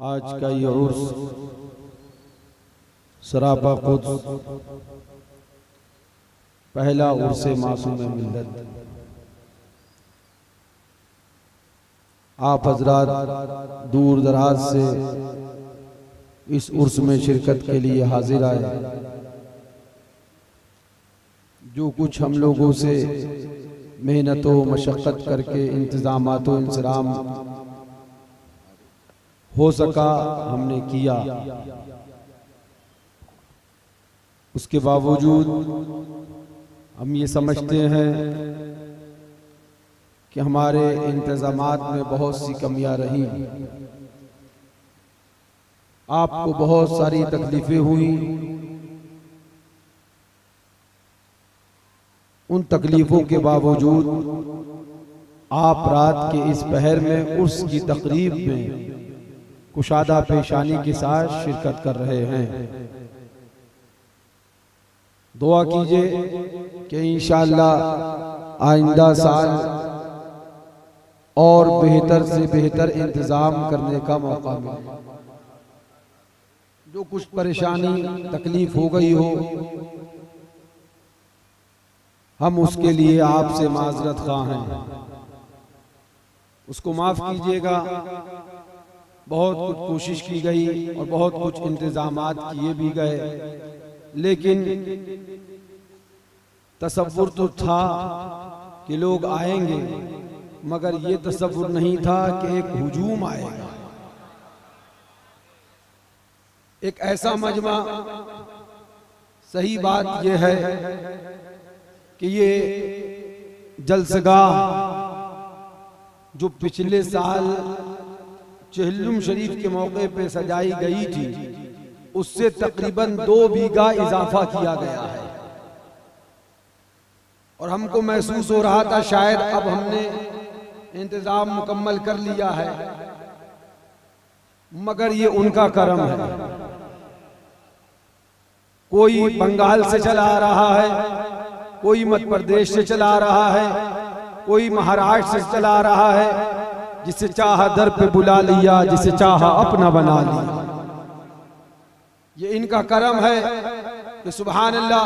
आज का ये उर्स सरापा कुद्स पहला उर्स मासूम मिल्लत। आप हजरात दूर दराज से इस उर्स में शिरकत के लिए हाजिर आए। जो कुछ हम लोगों से मेहनत व मशक्क़त करके इंतज़ामात व इंसराम हो सका हमने किया, उसके बावजूद हम ये समझते हैं कि हमारे इंतज़ामात में बहुत सी कमियां रही। आपको बहुत सारी तकलीफें हुई। उन तकलीफों के बावजूद आप रात के इस पहर में उर्स की तकरीब में कुशादा पेशानी के साथ शिरकत कर रहे हैं। दुआ कीजिए कि इंशाअल्लाह आइंदा साल और बेहतर से बेहतर इंतजाम करने का मौका मिले। जो कुछ परेशानी तकलीफ हो गई हो, हम उसके लिए आपसे माजरत ख़्वाह हैं, उसको माफ कीजिएगा। बहुत कुछ कोशिश की गई और बहुत कुछ इंतजामात किए भी गए, लेकिन तसव्वुर तो था कि लोग आएंगे, मगर ये तसव्वुर नहीं था कि एक हुजूम आएगा। एक ऐसा मजमा, सही बात यह है कि ये जलसगाह जो पिछले साल चहल्लुम शरीफ के मौके पे सजाई गई थी, उससे तकरीबन 2 बीघा इजाफा किया गया है। और हमको महसूस हो रहा था शायद अब हमने इंतजाम मुकम्मल कर लिया है, मगर ये उनका करम है। कोई बंगाल से चला आ रहा है, कोई मध्य प्रदेश से चला आ रहा है, कोई महाराष्ट्र से चला आ रहा है। जिसे चाहा दर पे बुला लिया, जिसे चाहा अपना बना लिया। ये इनका करम है कि सुभान अल्लाह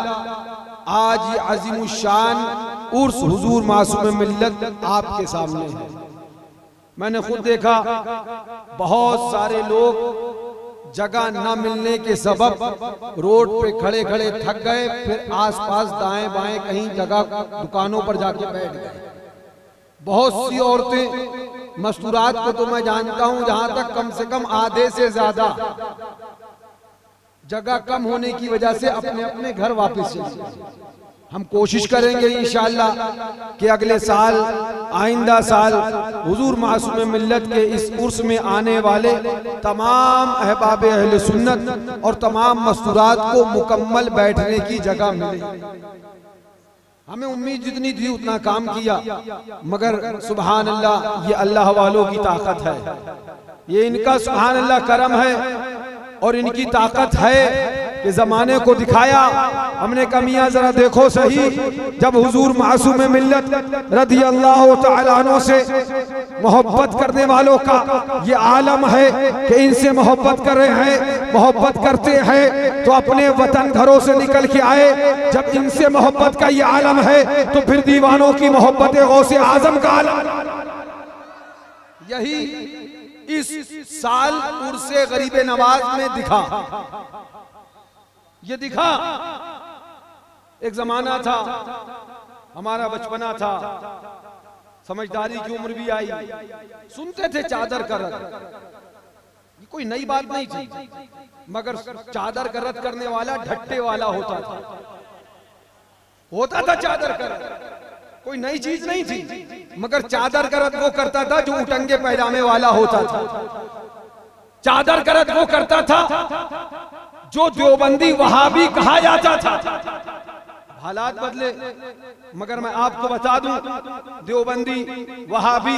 आज ये अजीमुशान उर्स हुजूर मासूम मिल्लत आपके सामने है। मैंने खुद देखा बहुत सारे लोग जगह न मिलने के सबब रोड पे खड़े खड़े थक गए, फिर आसपास दाएं बाएं कहीं जगह दुकानों पर जाके बैठ गए। बहुत सी औरतें मस्तूरात को तो मैं जानता हूं, जहां तक कम से कम आधे से ज्यादा जगह कम होने की वजह से अपने अपने घर वापस चले। हम कोशिश करेंगे इंशाअल्लाह कि अगले साल आइंदा साल हुजूर मासूम मिल्लत के इस उर्स में आने वाले तमाम अहबाब अहले सुन्नत और तमाम मस्तूरात को मुकम्मल बैठने की जगह मिले। हमें उम्मीद जितनी थी उतना काम किया, मगर सुभान अल्लाह ये अल्लाह वालों की ताकत है। ये इनका सुभान अल्लाह करम है और इनकी ताकत है कि जमाने को दिखाया। हमने कहा मियां जरा देखो सही, जब हुजूर मासूम मिल्लत रज़ी अल्लाह तआला अन्हु से मोहब्बत करने वालों का ये आलम है कि इनसे मोहब्बत कर रहे हैं, मोहब्बत करते हैं तो अपने वतन घरों से निकल के आए। जब इनसे मोहब्बत का ये आलम है तो फिर दीवानों की मोहब्बत गौसे आजम का आलम। यही इस साल उर्से गरीबे नवाज में दिखा। ये दिखा, एक जमाना था, हमारा बचपना था, समझदारी की उम्र भी आई, सुनते थे चादर का रद्द। ये कोई नई बात नहीं थी, मगर चादर का रद्द करने वाला ढट्टे वाला होता था चादर का रद्द। कोई नई चीज नहीं थी, मगर चादर का रद्द वो करता था जो उटंगे पैजामे वाला होता था। चादर का रद्द वो करता था जो देवबंदी वहाबी कहा जाता था। हालात बदले, मगर मैं आपको बता दूं, देवबंदी, वहाबी,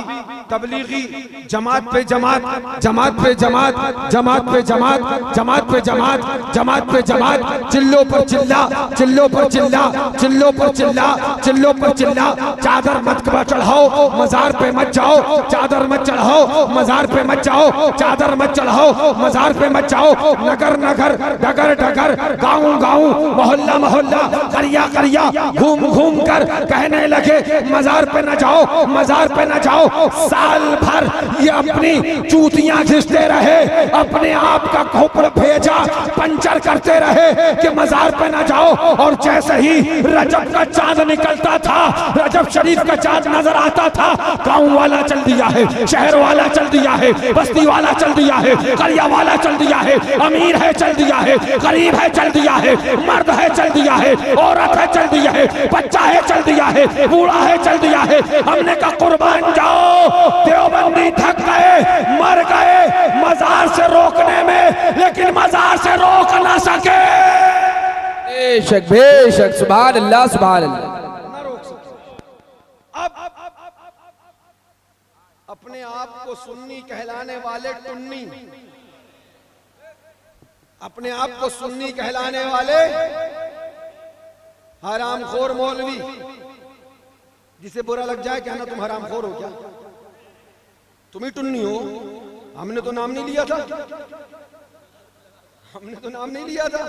तबलीगी, जमात पे जमात, जमात पे जमात, जमात पे जमात, जमात पे जमात, जमात पे जमात, चिल्लों पर चिल्ला, चिल्लों पर चिल्ला, चिल्लों पर चिल्ला, चिल्लों पर चिल्ला। चादर मत चढ़ाओ, मजार पे मत जाओ, चादर मत चढ़ाओ, मजार पे मत जाओ, चादर मत चढ़ाओ, मजार पे मत जाओ। नगर नगर, डगर डगर, गाँव गाँव, मोहल्ला मोहल्ला, करिया करिया, घूम घूम कर कहने लगे मजार पे न जाओ, मजार पे न जाओ। साल भर ये अपनी चूतियां घिसते रहे, अपने आप का खोपड़ भेजा पंचर करते रहे कि मजार पे न जाओ। और जैसे ही रजब का चांद निकलता था, रजब शरीफ का चांद नजर आता था, गाँव वाला चल दिया है, शहर वाला चल दिया है, बस्ती वाला चल दिया है, करिया वाला चल दिया है, अमीर है चल दिया है, गरीब है चल दिया है, मर्द है चल दिया है, औरत है चल दिया है, बच्चा है चल दिया है, बूढ़ा है चल दिया है। हमने कहा कुर्बान जाओ, देवबंदी थक गए, मर गए मजार से रोकने में, लेकिन मजार से रोक ना सके। बेशक बेशक, सुभान अल्लाह सुभान अल्लाह। ना रोक सके। अब अपने आप को सुन्नी कहलाने वाले टुन्नी, अपने आप को सुन्नी कहलाने वाले हरामखोर मौलवी, जिसे बुरा लग जाए कहना तुम हरामखोर हो क्या, तुम ही टुन्नी हो, हमने तो नाम नहीं लिया था, हमने तो नाम नहीं लिया था।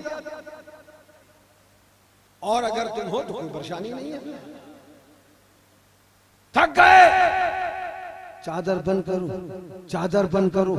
और अगर तुम हो तो कोई परेशानी नहीं है। थक गए, चादर बंद करो, चादर बंद करो,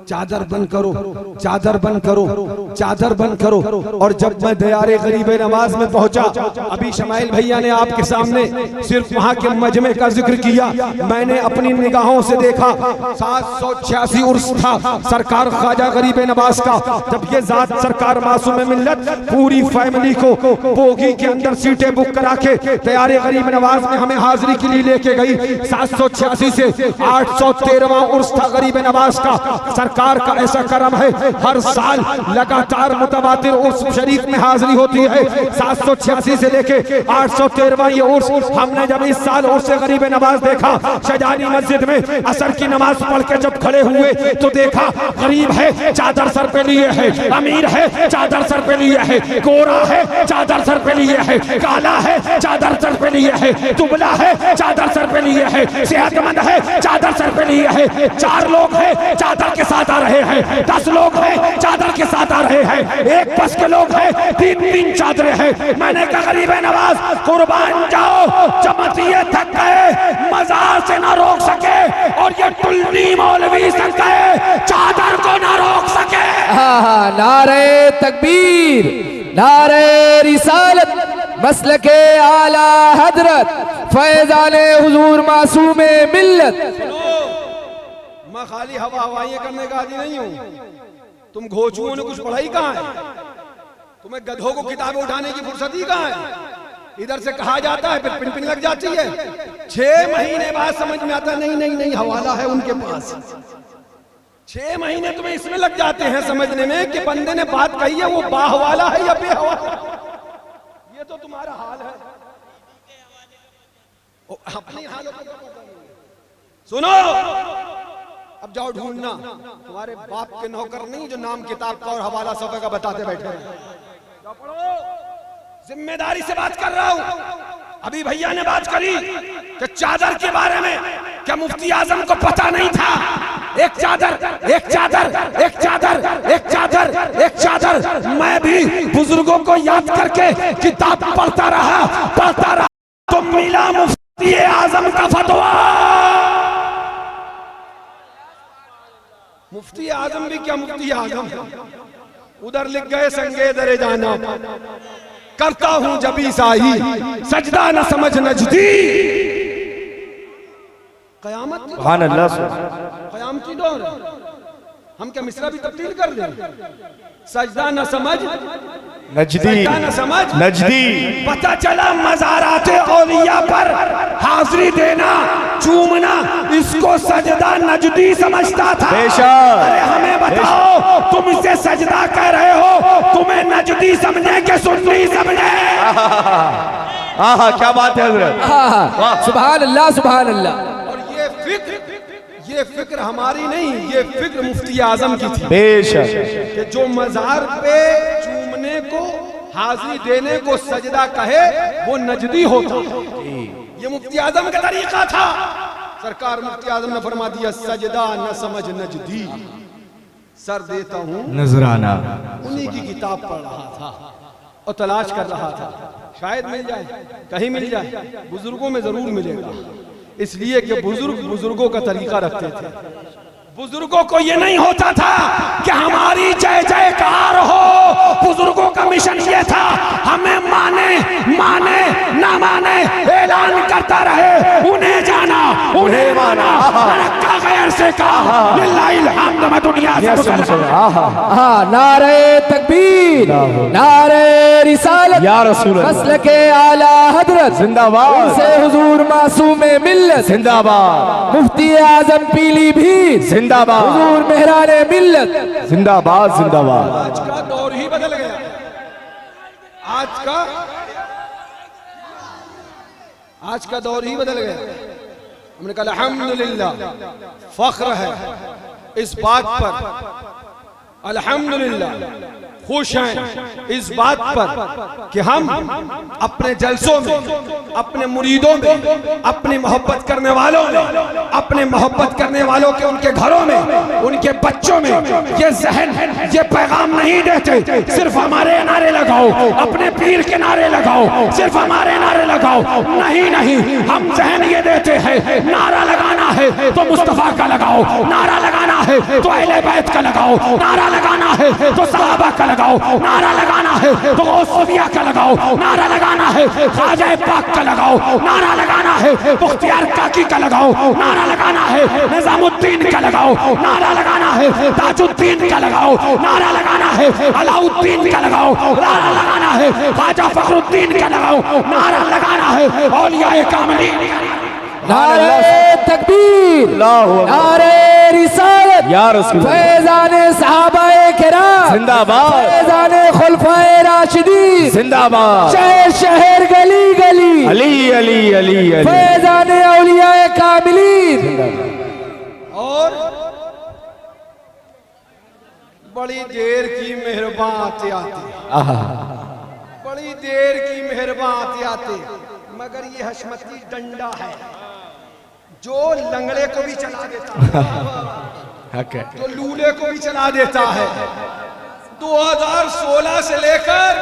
चादर बंद करो, चादर बंद करो, चादर बंद करो। और जब मैं दयारे गरीब नवाज में पहुंचा, अभी शमाइल भैया ने आपके सामने सिर्फ वहां के मजमे का जिक्र किया, मैंने अपनी निगाहों से देखा 786 उर्स था सरकार ख्वाजा गरीब नवाज का। जब ये जात सरकार मासूम मिल्लत पूरी फैमिली को बोगी के अंदर सीटें बुक करा के दयारे गरीब नवाज में हमें हाजिरी के लिए लेके गई। 786 से 813वां उर्स था गरीब नवाज का। सरकार का ऐसा करम है, हर साल लगातार मुतवातिर उर्स शरीफ में हाजिरी होती है। 786 से लेके 813वां ये उर्स, हमने जब इस साल उर्स गरीब नवाज देखा, शजानी मस्जिद में असर की नमाज पढ़ के जब खड़े हुए तो देखा गरीब है चादर सर पे लिए है, अमीर है चादर सर पे लिए है, गोरा है चादर सर पे लिए है, काला है चादर सर पे लिए है, दुबला है चादर सर पे लिए है, सेहतमंद है चादर सर पे लिए है। 4 लोग हैं चादर के साथ आ रहे हैं, 10 लोग हैं चादर के साथ आ रहे हैं, एक बस के लोग हैं, 3-3 चादरें हैं। मैंने कहा गरीब नवाज कुर्बान जाओ, जमातिये थक गए, मजार से ना रोक सके और ये टुल्ली मौलवी थक गए, चादर को ना रोक सके। नारे तकबीर, नारे रिसालत, मसलके आला हजरत, फैजाने हुजूर मासूमे मिल्लत। मैं खाली हवा हवाइयां करने का आदि नहीं हूं, तुम घोचुओं ने कुछ पढ़ाई कहां है, तुम्हें गधों को किताबें उठाने की फुर्सत ही कहां है। इधर से कहा जाता है फिर पिन पिन लग जाती है, 6 महीने बाद समझ में आता नहीं नहीं नहीं हवाला है उनके पास। 6 महीने तुम्हें इसमें लग जाते हैं समझने में कि बंदे ने बात कही है वो बाहवाला है या बेहवाला। ये तो तुम्हारा हाल है, अपनी हालत को पता नहीं। सुनो, अब जाओ ढूंढना, तुम्हारे बाप के नौकर नहीं जो नाम किताब का और हवाला सफे का बताते बैठे हैं। जाओ पढ़ो, जिम्मेदारी से बात कर रहा हूं। अभी भैया ने बात करी कि चादर के बारे में, क्या मुफ्ती आजम को पता नहीं था? एक चादर, एक चादर, एक चादर, एक चादर, एक चादर। मैं भी बुजुर्गों को याद करके किताब पढ़ता रहा तो मिला मुफ्ती आजम का फतवा। मुफ्ती आजम भी क्या मुफ्ती आजम, उधर लिख गए संगे दरे जाना, करता हूं जबी साही, सजदा न समझ नजदी। कयामत, कयामती दौर, हम क्या मिसरा भी तब्दील कर दें? सजदा न समझ नजदी, न समझ नजदी। पता चला मज़ाराते औलिया पर हाजिरी देना, चूमना, इसको सजदा नजदी समझता था। अरे हमें बताओ, तुम इसे सजदा कह रहे हो, तुम्हें नजदी समझे कि सुन्नी समझे? आहा क्या बात है हजरत। सुभान अल्लाह सुभान अल्लाह। और ये फिक्र हमारी नहीं, ये फिक्र मुफ्ती आजम की थी बेशक कि जो मजार पे चूमने को, हाजिरी देने को सजदा कहे वो नजदी होता। ये मुफ्ती आजम का तरीका था। सरकार मुफ्ती आजम ने फरमा दिया सजदा न समझ नजदी, सर देता हूँ नजराना। उन्हीं की किताब पढ़ रहा था और तलाश कर रहा था, शायद मिल जाए, कहीं मिल जाए। बुजुर्गों में जरूर मिलेगा, इसलिए कि बुजुर्गों का तरीका रखते थे। बुजुर्गों को ये नहीं होता था कि हमारी जय जयकार हो, बुजुर्गों का मिशन ये था हमें माने माने ना माने ऐलान करता रहे, उन्हें जाना उन्हें माना, का गैर से कहा लिल्लाहिल हम्द, मैं दुनिया से नारे तकबीर, नारे रिसालत, या रसूल अल्लाह। मसलके आला हजरत जिंदाबाद, से हुजूर मासूम मिल्लत जिंदाबाद, मुफ्ती आजम पीलीभीत जिंदाबाद, हुजूर मेहराने मिल्लत जिंदाबाद, जिंदाबाद। आज का दौर ही बदल गया। आज का दौर ही बदल गया। हमने कहा अल्हम्दुलिल्लाह, फख्र है इस बात पर, अल्हम्दुलिल्लाह खुश हैं इस बात पर कि हम अपने जलसों में, अपने मुरीदों में, अपनी मोहब्बत करने वालों में, अपने मोहब्बत करने वालों के उनके घरों में, उनके बच्चों में ये जहन, ये पैगाम नहीं देते सिर्फ हमारे नारे लगाओ, अपने पीर के नारे लगाओ, सिर्फ हमारे नारे लगाओ। नहीं नहीं, हम जहन ये देते हैं नारा लगाना है तो मुस्तफा का लगाओ, नारा लगाना है तो अहले बैत का लगाओ, नारा लगाना है तो सहाबा का लगाओ, नारा लगाना है तो गौसिया का लगाओ, नारा लगाना है ख्वाजा पाक का लगाओ, नारा लगाना है मुख्तियार काकी का लगाओ, नारा लगाना है निजामुद्दीन का लगाओ, नारा लगाना है ताजुद्दीन का लगाओ, नारा लगाना है अलाउद्दीन का लगाओ, नारा लगाना है ख्वाजा फखरुद्दीन का लगाओ, नारा लगाना है औलियाए कामिलीन। नारे तकबीर, नारे रिसालत, या रसूल अल्लाह। फैज़ाने सहाबाए किराम जिंदाबाद, फैज़ाने खुलफाए राशिदीन जिंदाबाद, शहर शहर गली गली अली अली अली अली, फैज़ाने औलियाए कामिलीन। और बड़ी देर की मेहरबान आते आते, बड़ी देर की मेहरबान आते आते, मगर ये हशमती डंडा है जो लंगड़े को भी चला देता है, तो लूले को भी चला देता है। 2016 से लेकर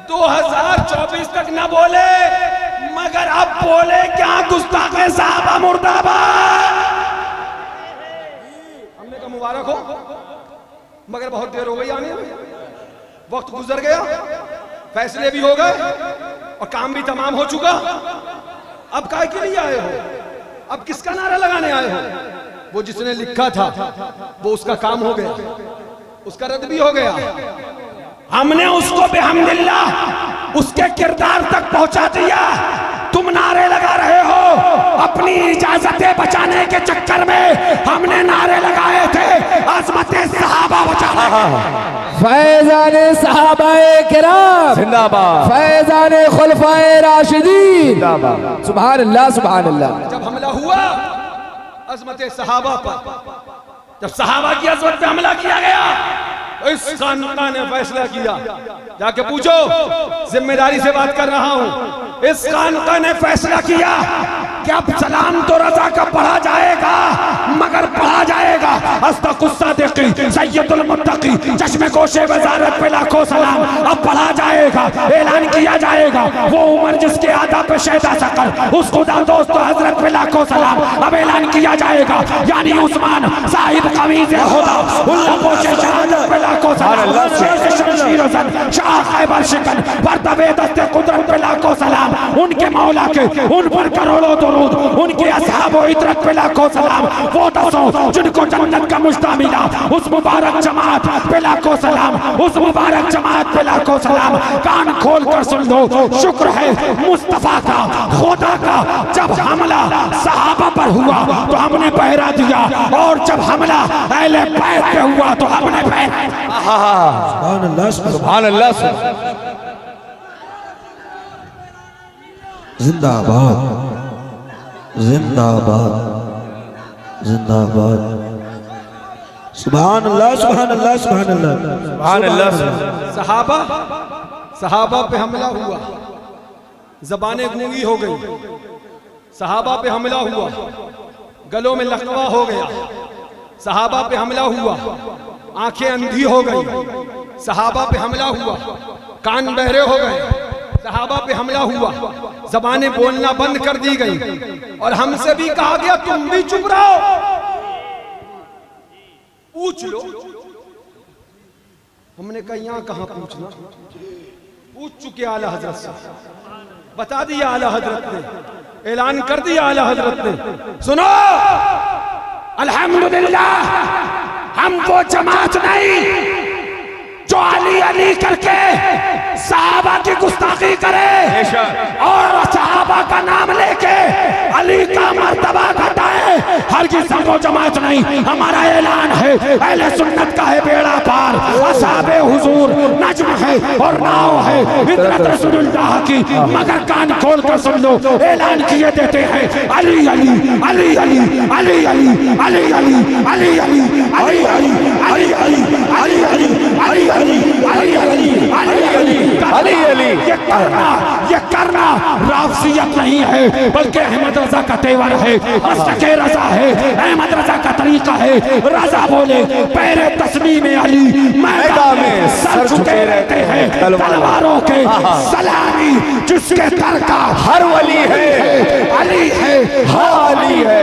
2024 तक न बोले, मगर अब बोले क्या गुस्ताखे साहबा मुर्दाबाद। हमने कहा मुबारक हो, मगर बहुत देर हो गई आने में, वक्त गुजर गया, फैसले भी हो गए और काम भी तमाम हो चुका। अब काय के लिए आए हो? अब किसका नारा लगाने आए हो? वो जिसने लिखा था वो उसका काम हो गया, उसका रद्द भी हो गया। हमने उसको बेहम्दिल्लाह उसके किरदार तक पहुंचा दिया। तुम नारे लगा रहे हो, अपनी इजाजतें बचाने के चक्कर में हमने नारे लगाए थे अज़मते सहाबा बचाने। फैज़ाने सहाबाए किराम जिंदाबाद, फैज़ाने खुलफाए राशिदीन जिंदाबाद। सुभान अल्लाह सुभान अल्लाह। जब हमला हुआ अज़मते सहाबा पर, जब सहाबा की अज़मत पे हमला किया गया, इस खानदान ने फैसला किया, जाके पूछो, जिम्मेदारी से बात कर रहा हूं, इस खानदान ने फैसला किया कि अब सलाम तो रजा का पढ़ा जाएगा, मगर पढ़ा जाएगा अस्तकुस्सादिकी सैयदुल मुत्तकी चश्मे कोशे वजारत पे लाखों सलाम। अब पढ़ा जाएगा, ऐलान किया जाएगा, वो उमर जिसके आदा पे शहदा सकर, उस खुदा दोस्त हजरत पे लाखों सलाम। अब ऐलान किया जाएगा, यानी उस्मान साहिब कमीज़ खुदा उल्ला पोशे शहादत पे लाखों सलाम, शेर शमशीर हसन शाह खैबर शिकन बरतबे दस्ते कुदरत पे लाखों सलाम। उनके मौला के उन पर करोड़ों दुरूद, उनके असहाब व इतरत पे लाखों सलाम। वो दसों जिनको जन्नत का मुश्ता मिला, उस मुबारक जमात पे लाखों सलाम, उस मुबारक जमात पे लाखों सलाम। कान खोल कर सुन लो, शुक्र है मुस्तफा का, खुदा का। जब हमला सहाबा पर हुआ तो हमने पहरा दिया, और जब हमला अहले बैत पे हुआ तो हमने पहरा। सुभान अल्लाह, सुभान अल्लाह। जिंदाबाद जिंदाबाद जिंदाबाद। सुभान अल्लाह सुभान अल्लाह सुभान अल्लाह सुभान अल्लाह। सहाबा पे हमला हुआ, जबानें गूंगी हो गई। सहाबा पे हमला हुआ, गलों में लकवा हो गया। सहाबा पे हमला हुआ, आंखें अंधी हो गई। सहाबा पे हमला हुआ, कान बहरे हो गए। सहाबा पे हमला हुआ, जबानें बोलना बंद कर दी गई। और हमसे भी कहा गया तुम भी चुप रहो, पूछ लो। हमने कहा यहां कहां पूछना, पूछ चुके आला हजरत से, बता दिया आला हजरत ने, ऐलान कर दिया आला हजरत ने। सुनो, अल्हम्दुलिल्लाह हम वो जमात नहीं जो अली अली करके सहाबा की गुस्ताखी करे और सहाबा का नाम लेके अली का मर्तबा घटाए। हरगिज़ हम वो जमात नहीं। हमारा ऐलान है, अहले सुन्नत का है बेड़ा पार, असहाबे हुजूर नज्म है और नाव है इतरत रसूलुल्लाह की। मगर कान खोल कर सुन लो, ऐलान किए देते हैं अली अली अली अली अली अली अली अली अली अली अली अली अली अली अली अली अली अली अली। ये करना राफसियत नहीं है, बल्कि अहमद रजा का तेवर है, मसलके रजा है, अहमद रजा का तरीका है। रजा बोले पैरे तस्मीम अली, मैदान में सर झुके रहते हैं तलवारों के सलामी जिसके दर का हर वली है, अली है, हाँ अली है,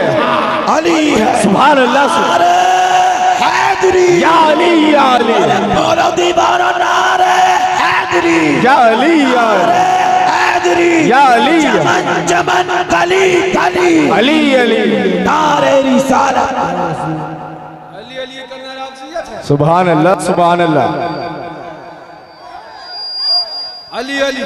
अली है। सुभान अल्लाह। हैदरी या अली या अली, बोलो दीवाना नारे हैदरी या अली या अली, हैदरी या अली चमन चमन कली कली अली अली। नारे रिसालत। अली अली करना राफसियत है। सुभान अल्लाह सुभान अल्लाह। अली अली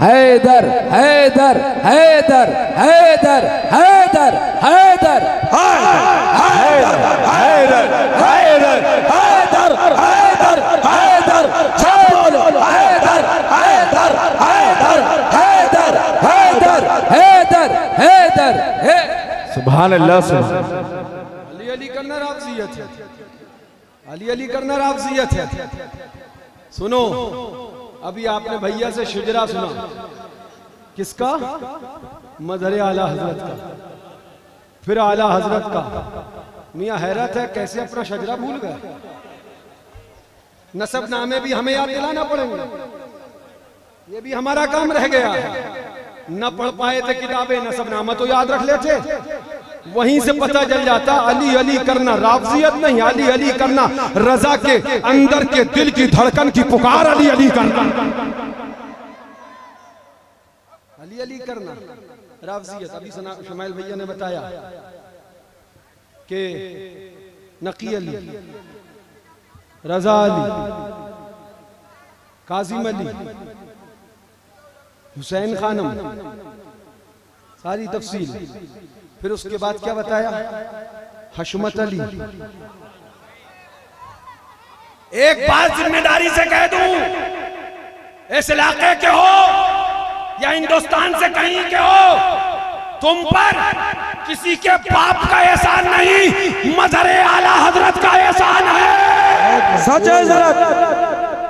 हैदर हैदर हैदर हैदर हैदर हैदर हैदर हैदर हैदर हैदर हैदर हैदर हैदर हैदर हैदर हैदर हैदर हैदर हैदर। सुभान अल्लाह सुभान। अली अली करना राफसियत है। अली अली करना राफसियत है। सुनो, अभी आपने भैया से शुजरा सुना, किसका? मजहर आला हजरत का, फिर आला हजरत का। मियां हैरत है कैसे अपना शजरा भूल गए। नसब नामे भी हमें याद दिलाना पड़ेंगे, ये भी हमारा काम रह गया है। न पढ़ पाए थे किताबें, नसब नामा तो याद रख लेते, वहीं से पता चल जाता। अली अली करना राफजियत नहीं, अली अली करना रजा के अंदर के दिल की धड़कन की पुकार। अली अली करना, अली अली करना राफजियत। अभी शमाइल भैया ने बताया कि नकी अली, रजा अली, काजिम अली, हुसैन खानम, सारी तफसील। फिर उसके बाद क्या बताया? हशमत अली। एक बात जिम्मेदारी से कह दूं, इस इलाके के हो या हिंदुस्तान से कहीं के हो, तुम पर किसी के बाप का एहसान नहीं, मजहर आला हजरत का एहसान है। सच है हजरत,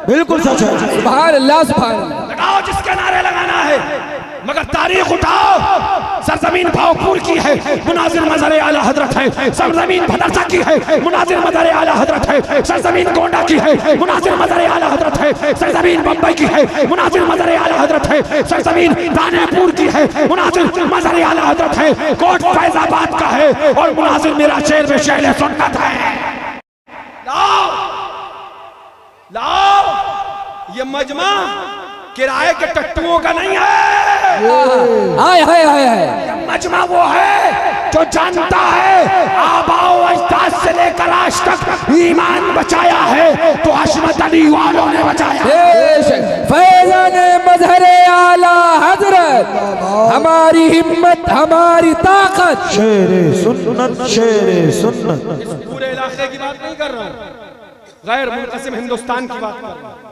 बिल्कुल सच है। सुभान अल्लाह सुभान अल्लाह। लगाओ जिसके नारे लगाना है, मगर तारीख उठाओ। सरजमीन भावपुर की है, मुनाजिर मजहर आला हजरत है। सरजमीन भदरसा की है, मुनाजिर मजहर आला हजरत है। सरजमीन गोंडा की है, मुनाजिर मजहर आला हजरत है। सरजमीन बम्बई की है, मुनाजिर मजहर आला हजरत है। सरजमीन दानेपुर की है, मुनाजिर मजहर आला हजरत है। कोट फैजाबाद का है और मुनाजिर मेरा शेर में शेर सुन्नत है। लाओ लाओ, ये मजमा किराए के टट्टुओं का नहीं है। हाय हाय हाय हाय। मजमा वो है जो जानता है आबाओ अजदाद से लेकर आज तक ईमान बचाया है तो हशमत अली वालों ने बचाया। फैज़ान मजहर आला हजरत, हमारी हिम्मत हमारी ताकत। शेरे सुन्नत शेरे सुन्नत। इस पूरे इलाके की बात नहीं कर रहा हूं, गैर मुनक़सिम हिंदुस्तान की बात कर रहा हूं।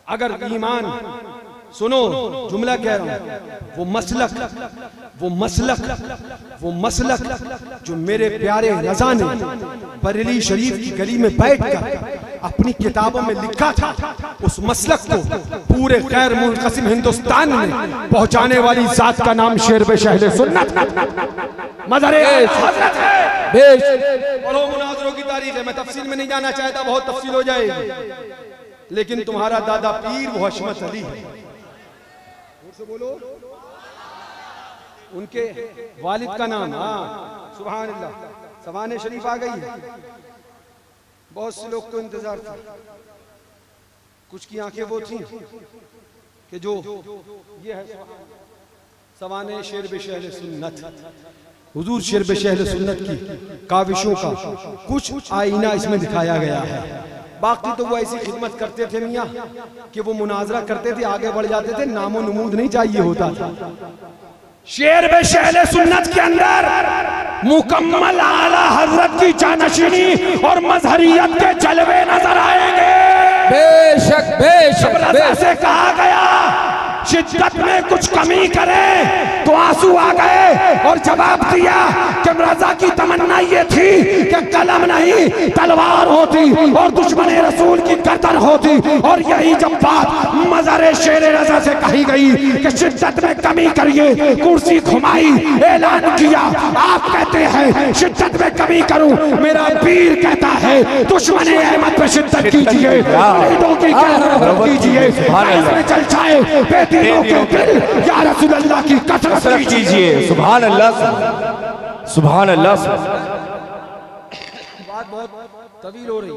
अगर ईमान सुनो जुमला कह रहा हूं, वो मसलक जो मेरे प्यारे रज़ा ने बरेली शरीफ की गली में बैठकर अपनी किताबों में लिखा था, उस मसलक को पूरे गैर मुनक़सिम हिंदुस्तान में पहुंचाने वाली जात का नाम शेर-ए-बश अहले सुन्नत मज़हर हज़रत है। पढ़ो मुनाज़रों की तारीख है, मैं तफसील में नहीं जाना चाहता, बहुत तफसील हो जाएगी, लेकिन तुम्हारा दादा पीर वो हशमत अली है। से बोलो उनके वालिद का नाम, हाँ सुभान अल्लाह, सवाने शरीफ आ गई है। बहुत से लोग को इंतजार था, कुछ की आंखें वो थी कि जो ये है सवाने शेर-ए-बश अहले सुन्नत, हुजूर शेर-ए-बश अहले सुन्नत की काविशों का कुछ आईना इसमें दिखाया गया है। बाकी तो वो ऐसी खिदमत करते थे मियाँ कि वो मुनाजरा करते थे, आगे बढ़ जाते थे, नामो नमूद नहीं चाहिए होता था। शेर-ए-बश अहले सुन्नत के अंदर मुकम्मल आला हजरत की जानशीनी और मजहरियत के जलवे नजर आएंगे। बेशक बेशक बेशक से कहा गया शिद्दत में कुछ कमी करे तो आंसू आ गए, और जवाब दिया कि रज़ा की तमन्ना ये थी कि कलम नहीं तलवार होती और दुश्मन रसूल की गर्दन होती। और यही जब बात मज़हर शेर रज़ा से कही गई कि शिद्दत में कमी करिए, कुर्सी घुमाई, ऐलान किया, आप कहते हैं शिद्दत में कमी करूं, मेरा पीर कहता है दुश्मन अहमद पे शिद्दत कीजिए, कीजिए, चल जाए बेटियों के दिल, या रसूल अल्लाह की कसरत कीजिए। सुभान अल्लाह, सुभान अल्लाह। बात बहुत तवील हो रही है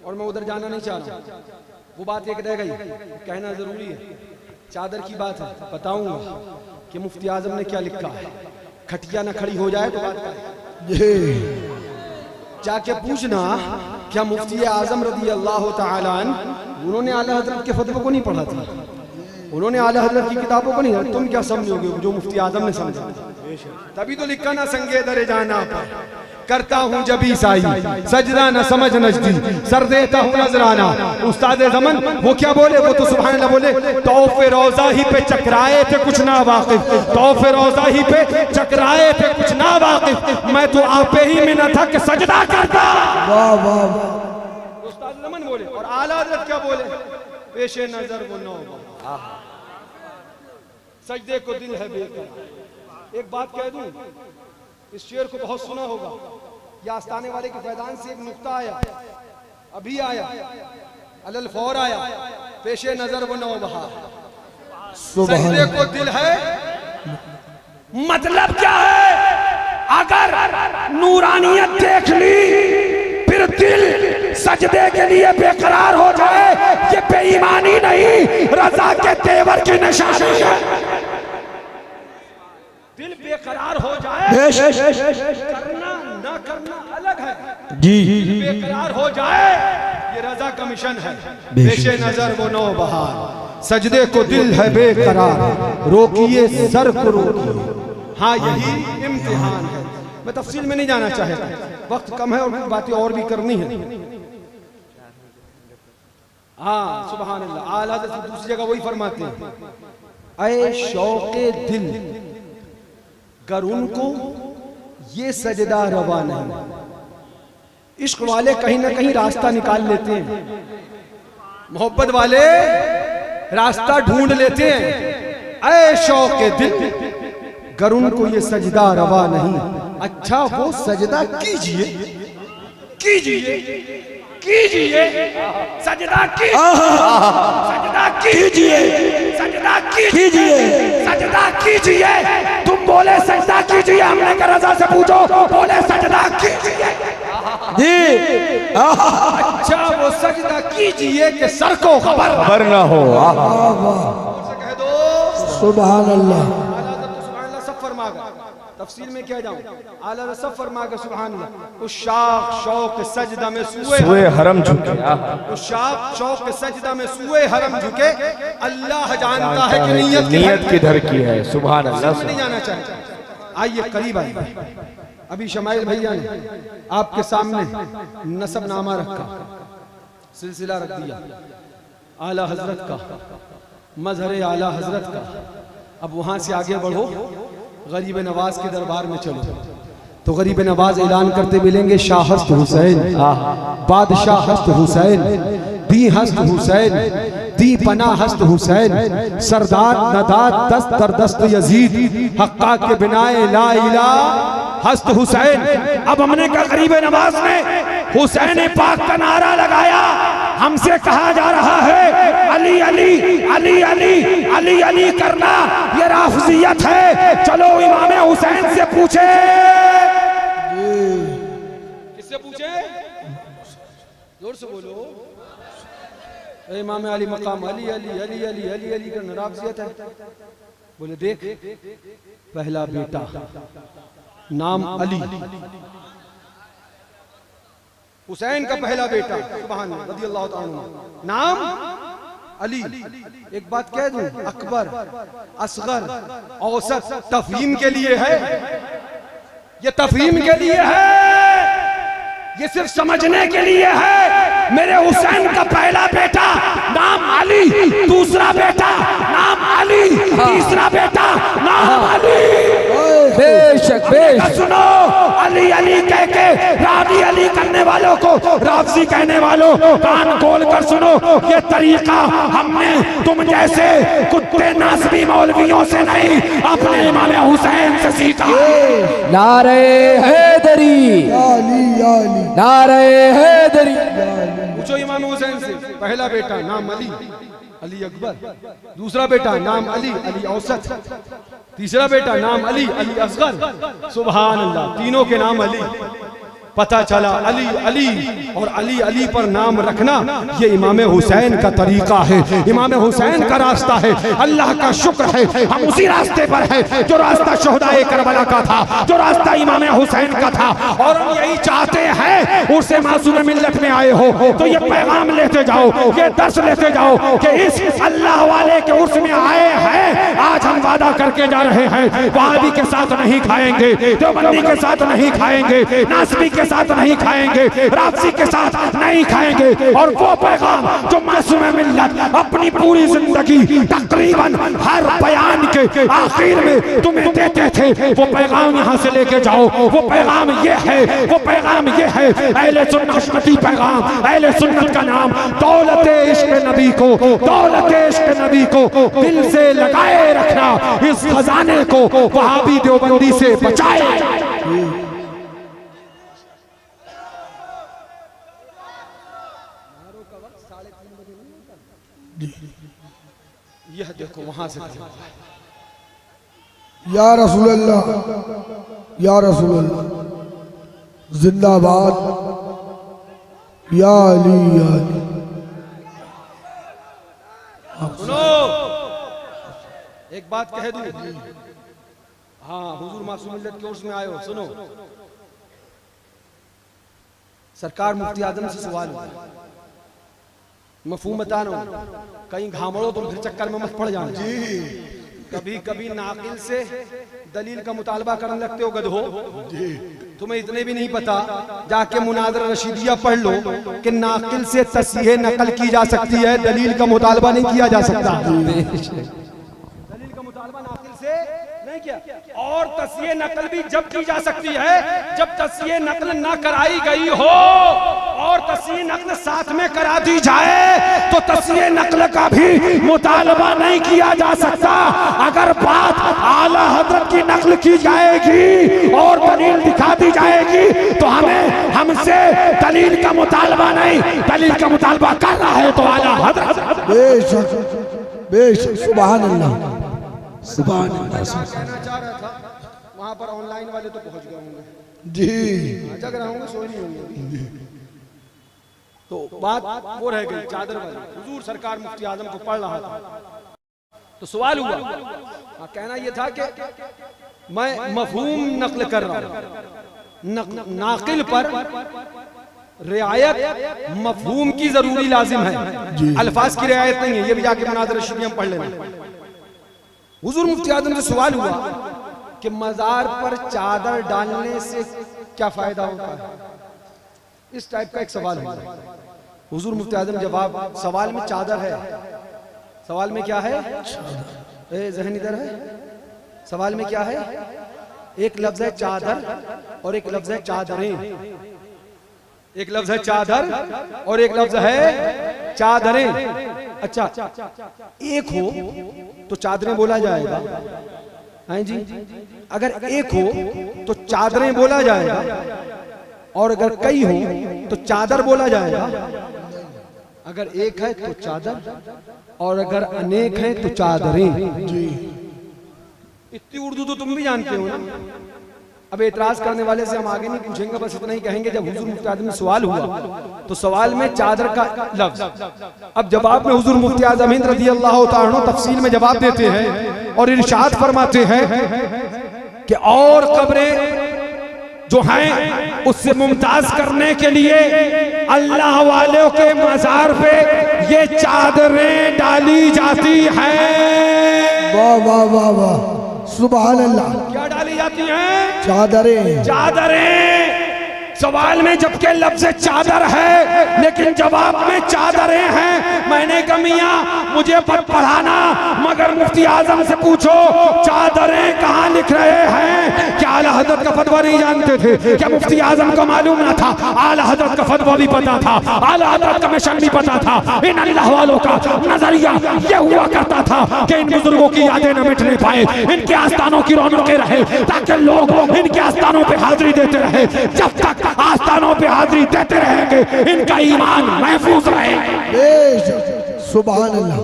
और मैं उधर जाना नहीं चाह रहा, वो बात एक रह गई, कहना जरूरी है। चादर की बात है, बताऊंगा कि मुफ्ती आजम ने क्या लिखा है, खटिया ना खड़ी हो जाए तो बात करें। जाके पूछना क्या मुफ्ती आजम रज़ी अल्लाह तआला अन्हु उन्होंने आला हज़रत के फतवे को नहीं पढ़ा था, उन्होंने आला हज़रत की किताबों को नहीं, तुम क्या समझोगे जो मुफ्ती आजम ने समझा, तभी तो लिखा ना संगे दरे जाना करता हूँ जब ईसाई सजदा न समझ नजदी सर देता हूँ नजराना। उस्ताद ज़मन वो क्या बोले, वो तो सुभान अल्लाह बोले, तौफ़े रोज़ा ही पे चकराए थे कुछ ना वाकिफ, तौफ़े रोज़ा ही पे चकराए थे कुछ ना वाकिफ, मैं तो आपे ही में न था कि सजदा करता। वाह वाह वाह, उस्ताद ज़मन बोले। और आला हज़रत क्या बोले, पेशे नजर वो नौ सजदे को दिल है बेकरार। एक बात कह दूं, इस शेर को बहुत सुना होगा, या आस्ताने वाले के फैदान से एक नुक्ता आया, अभी आया, अलल फौर आया, पेशे नजर वो नौ बहा, सजदे को दिल है। मतलब क्या है, अगर नूरानियत देख ली फिर दिल सजदे के लिए बेकरार हो जाए, ये बेईमानी नहीं, रज़ा के तेवर की निशानी है। दिल बेकरार हो जाए, करना ना करना अलग है जी, बेकरार हो जाए ये रज़ा का मिशन है। पेशे नजर वो नौ बहार, सजदे को दिल है बेकरार, रोकिए सर को रोकिए, हाँ यही इम्तिहान है। मैं तफसील में नहीं जाना चाहता, वक्त कम है और बातें और भी करनी है। हाँ सुभान अल्लाह, आला हज़रत दूसरी जगह वही फरमाते हैं, ऐ शौक़े दिल गर उनको ये सजदा रवा नहीं। इश्क वाले कहीं ना कहीं रास्ता निकाल लेते हैं, मोहब्बत वाले रास्ता ढूंढ लेते हैं। ऐ शौक़े दिल गर उनको ये सजदा रवा नहीं, अच्छा वो सजदा कीजिए कीजिए कीजिए, सजदा कीजिए, सजदा कीजिए, सजदा कीजिए, सजदा कीजिए। तुम बोले सजदा कीजिए, हमने कहा रज़ा से पूछो, बोले सजदा कीजिए जी। अच्छा वो सजदा कीजिए कि सर को खबर ना हो। कह दो सुभान अल्लाह। सब फरमा तफसील में क्या जाऊं, आला सब फरमा के सुभान अल्लाह। उस शाख शौक सजदा में सूए हरम झुके, उस शाख शौक सजदा में सूए हरम झुके, अल्लाह जानता है कि नीयत किधर की है। सुभान अल्लाह। नहीं जाना चाहता, आइए करीब आइए। अभी शमाइल भैया ने आपके सामने नसबनामा रखा, सिलसिला रख दिया आला हजरत का, मजहर आला हजरत का। अब वहां से आगे बढ़ो, गरीब नवाज के दरबार में चलो तो गरीब नवाज ऐलान करते मिलेंगे, शाह हस्त हुसैन, बादशाह हस्त हुसैन, दी हस्त हुसैन, दी पना हस्त हुसैन, सरदार नदाद दस्त दर दस्त यजीद, हक्का के बिनाए ला इला हस्त हुसैन। अब हमने कहा गरीब नवाज ने हुसैन पाक का नारा लगाया, हमसे कहा जा रहा है अली अली अली अली अली अली करना ये राफजियत है। चलो इमाम हुसैन से पूछे, किससे पूछे? जोर से बोलो। इमाम अली मकाम अली अली अली अली अली अली करना राफजियत है। बोले देख, पहला बेटा नाम अली, हुसैन का पहला बेटा सुभान अल्लाह रदियल्लाहु ताला अन्हु, नाम अली। एक बात कह दूं, अकबर, असगर, औसत तफहीम के लिए है, ये तफहीम के लिए है, ये सिर्फ समझने के लिए है। मेरे हुसैन का पहला बेटा नाम अली, दूसरा बेटा नाम अली, तीसरा बेटा नाम अली। बेशक बेशक। सुनो, अली अली कह के रानी अली करने वालों को राफजी कहने वालों, कान खोल कर सुनो, ये तरीका हमने तुम जैसे कुत्ते नासबी मौलवियों से नहीं, अपने इमाम हुसैन से सीखा। नारे हैदरी, नारे हैदरी। पूछो इमाम हुसैन से, पहला बेटा नाम अली, अली अकबर, दूसरा बेटा नाम अली, अली औसत, तीसरा बेटा नाम अली, अली असगर। सुभान अल्लाह, तीनों के नाम अली। पता चला अली अली और अली अली पर नाम रखना ये इमाम हुसैन का तरीका है, इमाम हुसैन का रास्ता है। अल्लाह का शुक्र है हम उसी रास्ते पर हैं जो रास्ता शोहदाए करबला का था, जो रास्ता इमाम हुसैन का था। और हम यही चाहते हैं, उससे मासूम मिल्लत में आए हो तो ये पैगाम लेते जाओ, ये दर्श लेते जाओ कि इस अल्लाह वाले के उर्स में आए हैं। आज हम वादा करके जा रहे हैं, वहाबी के साथ नहीं खाएंगे, देवबंदी के साथ नहीं खाएंगे, नासबी के साथ नहीं खाएंगे, राफजी के साथ नहीं खाएंगे। और वो पैगाम जो मासूम मिल्लत अपनी पूरी जिंदगी तकरीबन हर बयान के आखिर में तुम्हें देते थे, वो पैगाम यहाँ से लेके जाओ। वो पैगाम ये है, वो पैगाम ये है, अहले सुन्नती पैगाम, अहले सुन्नत का नाम दौलत इश्क नबी को, दौलत इश्क नबी को दिल से लगाए रखना, इस खजाने को वहाबी देवबंदी से बचाए। यह देखो वहां से या रसूल अल्लाह, या रसूल अल्लाह, जिंदाबाद, या अली या अली। सुनो, एक बात कह दूं, हाँ हुजूर मासूम मिल्लत के उर्स में आए हो, सुनो, सरकार मुफ्ती आजम से सवाल हुआ, मफहूम बताना, कहीं घामड़ो तुम फिर चक्कर में मत पड़ जाना। कभी कभी नाकिल से दलील का मुतालबा करने लगते हो गधो, तुम्हें इतने भी नहीं पता, जाके मुनाज़रा रशीदिया पढ़ लो कि नाकिल से तस्हीह नकल की जा सकती है, दलील का मुतालबा नहीं किया जा सकता। दलील का मुतालबा नाकिल से नहीं किया, और तस्हीह नकल भी जब की जा सकती है जब तस्हीह नकल ना कराई गई हो, और तस्हीह नकल साथ में करा दी जाए तो तस्हीह नकल का भी मुतालबा नहीं किया जा सकता। अगर बात आला हजरत की नकल की जाएगी और दलील दिखा दी जाएगी तो हमें हमसे दलील का मुतालबा नहीं, दलील का मुतालबा कर रहा है तो आला हजरत। बेशक बेशक, सुभान अल्लाह, सुभान अल्लाह। कहना चाह रहा था, वहां पर ऑनलाइन वाले तो पहुंच गए होंगे जी, जग रहे होंगे, सोए नहीं होंगे। तो बात वो रह गई चादर वाली, हुजूर सरकार मुफ्ती आजम को पढ़ रहा था तो सवाल हुआ, कहना यह था कि मैं मफहूम नकल कर रहा हूं, नाकिल पर रियायत मफहूम की जरूरी लाजिम है, अल्फाज की रियायत नहीं है। ये भी जाके मुनाज़रा शरीफ में पढ़ लेना। हुजूर मुफ्ती आजम से सवाल हुआ कि मजार पर चादर डालने से क्या फायदा होता है, इस टाइप का एक सवाल हुआ। हुजूर मुफ्ती आजम जवाब, सवाल में चादर है, सवाल में क्या है? जहन इधर है। सवाल में क्या है? एक लफ्ज है चादर और एक लफ्ज है चादरें। एक लफ्ज है चादर और एक लफ्ज है चादरें। अच्छा, एक हो तो चादरें बोला जाएगा, हैं जी? अगर एक हो तो चादरें बोला जाएगा, और अगर कई हो तो चादर बोला जाएगा। अगर एक है तो चादर, और अगर अनेक है तो चादरें। इतनी उर्दू तो तुम भी जानते हो ना। अब एतराज करने वाले से हम आगे नहीं पूछेंगे, बस इतना ही कहेंगे जब हुजूर मुफ्ती आज़म में सवाल हुआ तो सवाल में चादर का लफ्ज, अब जवाब में हुजूर मुफ्ती आज़म हिंद रज़ी अल्लाह तआला अन्हु तफसील में जवाब देते हैं और इरशाद फरमाते हैं कि और कब्रें जो हैं उससे मुमताज करने के लिए अल्लाह वालों के मज़ार पे ये चादरें डाली जाती हैं। वाह वाह वाह वाह, सुभान अल्लाह। क्या डाली जाती हैं? चादरें। चादरें। सवाल में जबकि लफ्ज चादर है लेकिन जवाब में चादरें हैं। मैंने कहा मियां मुझे पढ़ाना, मगर मुफ्ती आजम से पूछो चादरें कहाँ लिख रहे हैं। क्या आला हजरत का फतवा नहीं जानते थे? क्या मुफ्ती आजम को मालूम ना था? आला हजरत का फतवा भी पता था, आला हजरत का मिशन भी पता था। इन अल्लाह वालों का नजरिया ये हुआ करता था कि इन बुजुर्गों की यादें न मिटने पाए, इनके आस्थानों की रौनकें रहे, ताकि लोग इनके आस्थानों पे हाजिरी देते रहे। जब तक आस्थानों पे हाजिरी देते रहेंगे इनका ईमान महफूज रहेगा। सुभान अल्लाह,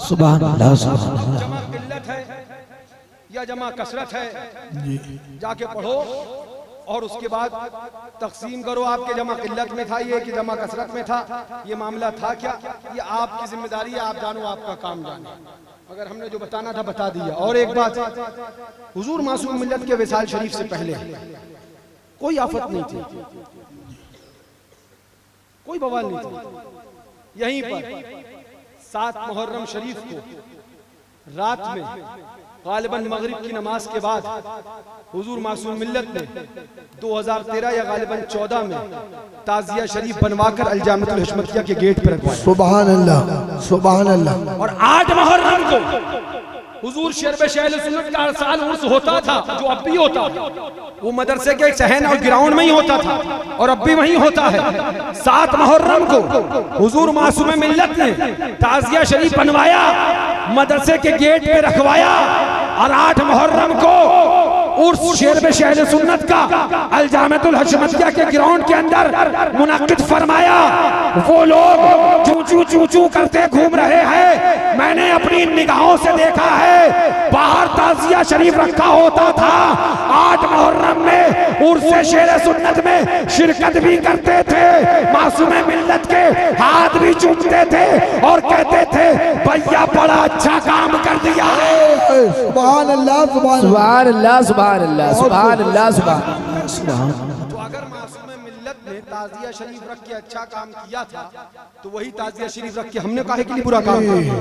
सुभान अल्लाह, सुभान अल्लाह। जमा किल्लत है या जमा कसरत है, जाके पढ़ो और उसके बाद तकसीम करो। आपके जमा किल्लत में था ये कि जमा कसरत में था, ये मामला था क्या? ये आपकी जिम्मेदारी है, आप जानो, आपका काम जानो। मगर हमने जो बताना था बता दिया। और एक बात, हुजूर मासूम मिल्लत के विसाल शरीफ से पहले कोई आफत नहीं थी, कोई बवाल नहीं थी। यहीं पर 7 मुहर्रम शरीफ को रात में गालिबन मगरिब की नमाज के बाद हुजूर मासूम मिल्लत ने 2013 या गालिबन 14 में ताजिया शरीफ बनवाकर अलजामतुल हशमतिया के गेट पर रखवाया। सुभान अल्लाह, सुभान अल्लाह। और 8 मुहर्रम को हुजूर शरब शहल सुन्नत का साल उर्स होता था, जो अब भी होता है। वो मदरसे के सहन और ग्राउंड में ही होता था और अब भी वहीं होता है। 7 मुहर्रम को हुजूर मासूम मिल्लत ने ताजिया शरीफ बनवाया, मदरसे के गेट पे रखवाया, और 8 मुहर्रम को उर्स शरब शहल सुन्नत का अलजामतुल हशमतिया के ग्राउंड के अंदर मुनक्किद फरमाया। वो लोग चू चू चू करते घूम रहे हैं, मैंने अपनी निगाहों से देखा है। बाहर ताजिया शरीफ रखा होता था, 8 मुहर्रम में उर्स शेर सुन्नत में शिरकत भी करते थे, मासूम मिल्लत के हाथ भी चूमते थे और कहते थे भैया बड़ा अच्छा काम कर दिया। सुभान अल्लाह, सुभान अल्लाह, सुभान अल्लाह, सुभान अल्लाह, सुभान। तो अगर मासूम मिल्लत ने ताजिया शरीफ रख के अच्छा काम किया था तो वही ताजिया शरीफ रख के हमने काहे के लिए बुरा काम किया?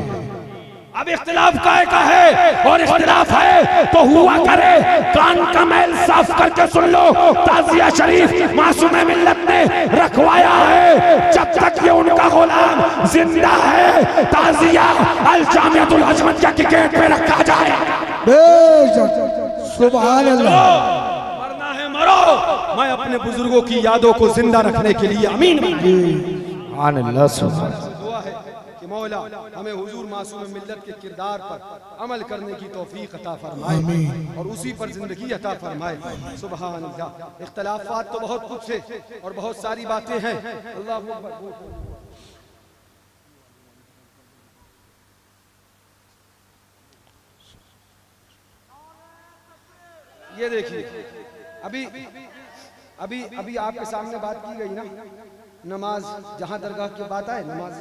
अब इख्तिलाफ काहे का है, और इख्तिलाफ है तो हुआ करे। कान का मैल साफ करके सुन लो, ताजिया शरीफ मासूम मिल्लत ने रखवाया है। जब तक ये उनका गुलाम जिंदा है, ताजिया अलजामियतुल हशमतिया के गेट पे रखा जाए। सुभान अल्लाह। मरना है मरो, मैं अपने बुजुर्गों की यादों को जिंदा रखने के लिए अमीन। सुभान अल्लाह, सुभान। दुआ है कि मौला हमें हुजूर मासूम मिल्लत के किरदार पर अमल करने की तौफीक अता फरमाए और उसी पर जिंदगी अता फरमाए। सुभान अल्लाह। इख्तिलाफात तो बहुत कुछ है और बहुत सारी बातें हैं। अल्लाह अकबर। ये देखिए, अभी अभी अभी आपके सामने बात की गई ना, नमाज जहां दरगाह की बात आए, नमाज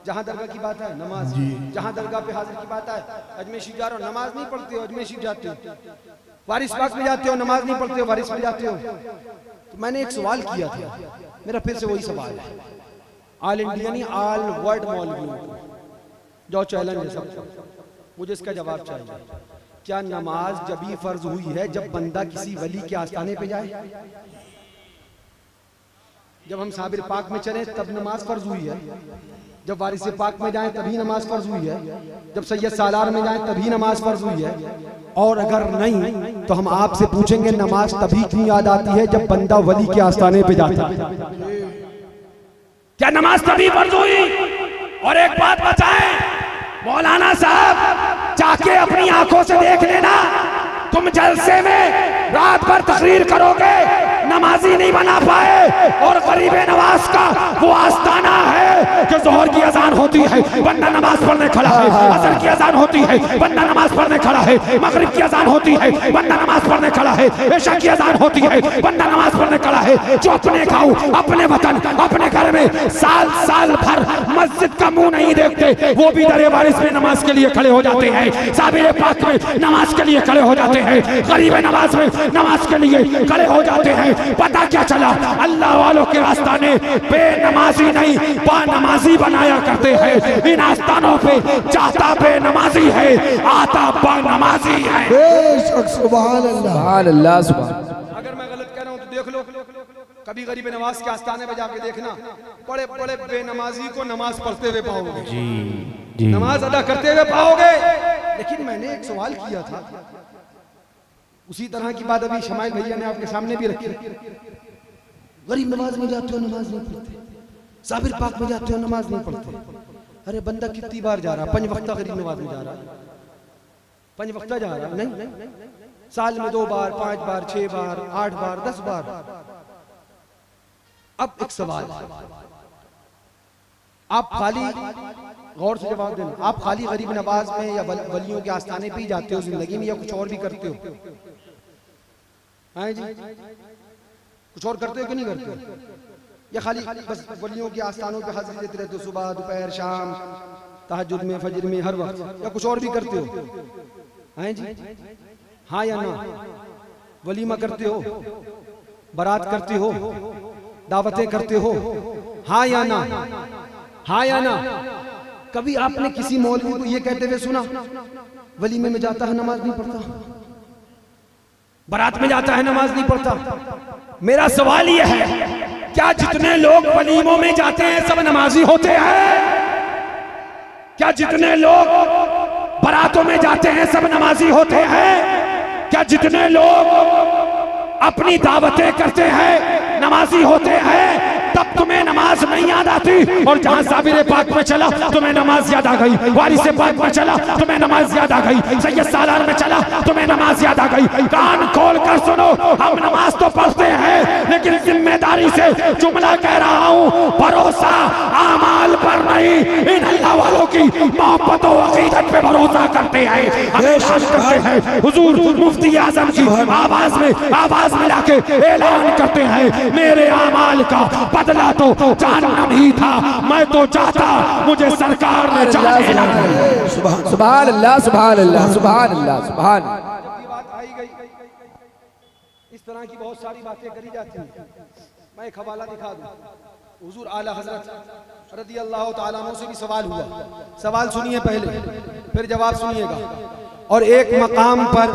जहां दरगाह की बात है, नमाज जहां दरगाह पे हाजिर की बात है। अजमेर शरीफ जा रहे हो, नमाज नहीं पढ़ते हो, अजमेर शरीफ जाते हो। वारिस बाग में जाते हो, नमाज नहीं पढ़ते हो, वारिस में जाते हो। तो मैंने एक सवाल किया था, मेरा फिर से वही सवाल है। ऑल इंडिया नहीं, ऑल वर्ल्ड मौलवियों को जो चैलेंज है सबको, मुझे इसका जवाब चाहिए। क्या नमाज जब ही फर्ज हुई है जब बंदा किसी वली के आस्थाने पे जाए? जब हम साबिर पाक में चले तब नमाज फर्ज हुई है, जब वारिस पाक में जाएं तभी नमाज फर्ज हुई है, जब सैयद सालार में जाएं तभी नमाज फर्ज हुई है। और अगर नहीं तो हम आपसे पूछेंगे नमाज तभी क्यों याद आती है जब बंदा वली के आस्थाने पे जाता है? क्या नमाज तभी फर्ज हुई? और एक बात बताएं मौलाना साहब, जाके अपनी आंखों से देख लेना, तुम जलसे में रात भर तकरीर करोगे, नमाजी नहीं बना पाए, और गरीब नवाज का वो आस्थाना है कि जोहर की अजान होती है बंदा नमाज पढ़ने खड़ा है, असर की अजान होती है बंदा नमाज पढ़ने खड़ा है, मगरिब की अजान होती है बंदा नमाज पढ़ने खड़ा है, इशा की अजान होती है बंदा नमाज पढ़ने खड़ा है। जो अपने गाँव, अपने वतन, अपने घर में साल साल भर मस्जिद का मुंह नहीं देखते, वो भी दरे बारिश में नमाज के लिए खड़े हो जाते हैं, साबिर पाक में नमाज के लिए खड़े हो जाते हैं, गरीब नवाज में नमाज के लिए खड़े हो जाते हैं। पता क्या चला? अल्लाह वालों के आस्थाने बेनमाजी नहीं बानमाजी बनाया करते हैं। इन आस्थानों पे जाता बेनमाजी है, आता बानमाजी है। सुभान अल्लाह, सुभान अल्लाह, सुभान। अगर मैं गलत कह रहा हूं तो देख लो, कभी गरीब नवाज के आस्थाने पे जाके देखना, बड़े बड़े बेनमाजी को नमाज पढ़ते हुए पाओगे, जी नमाज अदा करते हुए पाओगे। लेकिन मैंने एक सवाल किया था, उसी तरह की बात अभी शमाइल भैया ने आपके सामने भी रखी। गरीब नवाज में जाते हो नमाज नहीं पढ़ते, साबिर पाक में जाते हो नमाज नहीं पढ़ते। अरे बंदा कितनी बार जा रहा? 5 वक्ता गरीब नवाज में जा रहा, 5 वक्ता जा रहा? नहीं, साल में 2 बार, 5 बार, 6 बार, 8 बार, 10 बार। अब एक सवाल, आप खाली गौर से जवाब देना, आप खाली गरीब नवाज में या वलियों के आस्थाने पे ही जाते हो जिंदगी में, या कुछ और भी करते हो? हाँ जी, कुछ और करते हो कि नहीं करते हो? या खाली बस वलियों के आस्थानों पे हाजिरी देते रहते हो सुबह, दोपहर, शाम, तहज्जुद में, फजर में, हर वक्त, या कुछ और भी करते हो? हाँ जी, हाँ या ना? वलीमा करते हो, बारात करते हो, दावतें करते हो, हाँ या ना? हाँ या ना? कभी आपने किसी मौलवी को ये कहते हुए सुना वलीमे में जाता है नमाज नहीं पढ़ता, बारात में जाता है नमाज नहीं पढ़ता? मेरा सवाल यह है, क्या जितने लोग वलीमों में जाते हैं सब नमाजी होते हैं? क्या जितने लोग बारातों में जाते हैं सब नमाजी होते हैं? क्या जितने लोग अपनी दावतें करते हैं नमाजी होते हैं? तब तुम्हें नमाज नहीं याद आती, और जहां साबिर पाक में चला तुम्हें नमाज याद आ गई, वारिस पाक में चला तुम्हें नमाज याद आ गई, सैयद सालार में चला तुम्हें नमाज याद आ गई। कान खोल कर सुनो, हम नमाज तो पढ़ते हैं लेकिन जिम्मेदारी से जुमला कह रहा हूं, भरोसा आमाल पर नहीं, इन अल्लाह वालों की मोहब्बत और अकीदत पे भरोसा करते हैं, हमेशा करते हैं। हुजूर मुफ्ती आजम की आवाज में आवाज मिला के ऐलान करते हैं, मेरे आमाल का बदला तो जहन्नम ही था, मैं तो चाहता मुझे सरकार ने सुभान अल्लाह, सुभान अल्लाह, सुभान अल्लाह, सुभान। जब ये बात आई गई, इस तरह की बहुत सारी बातें करी जाती हैं। मैं एक हवाला दिखा दूं, हुजूर आला हजरत रज़ी अल्लाह तआला अन्हु से भी सवाल हुआ। सवाल सुनिए पहले, फिर जवाब सुनिएगा। और एक मकाम पर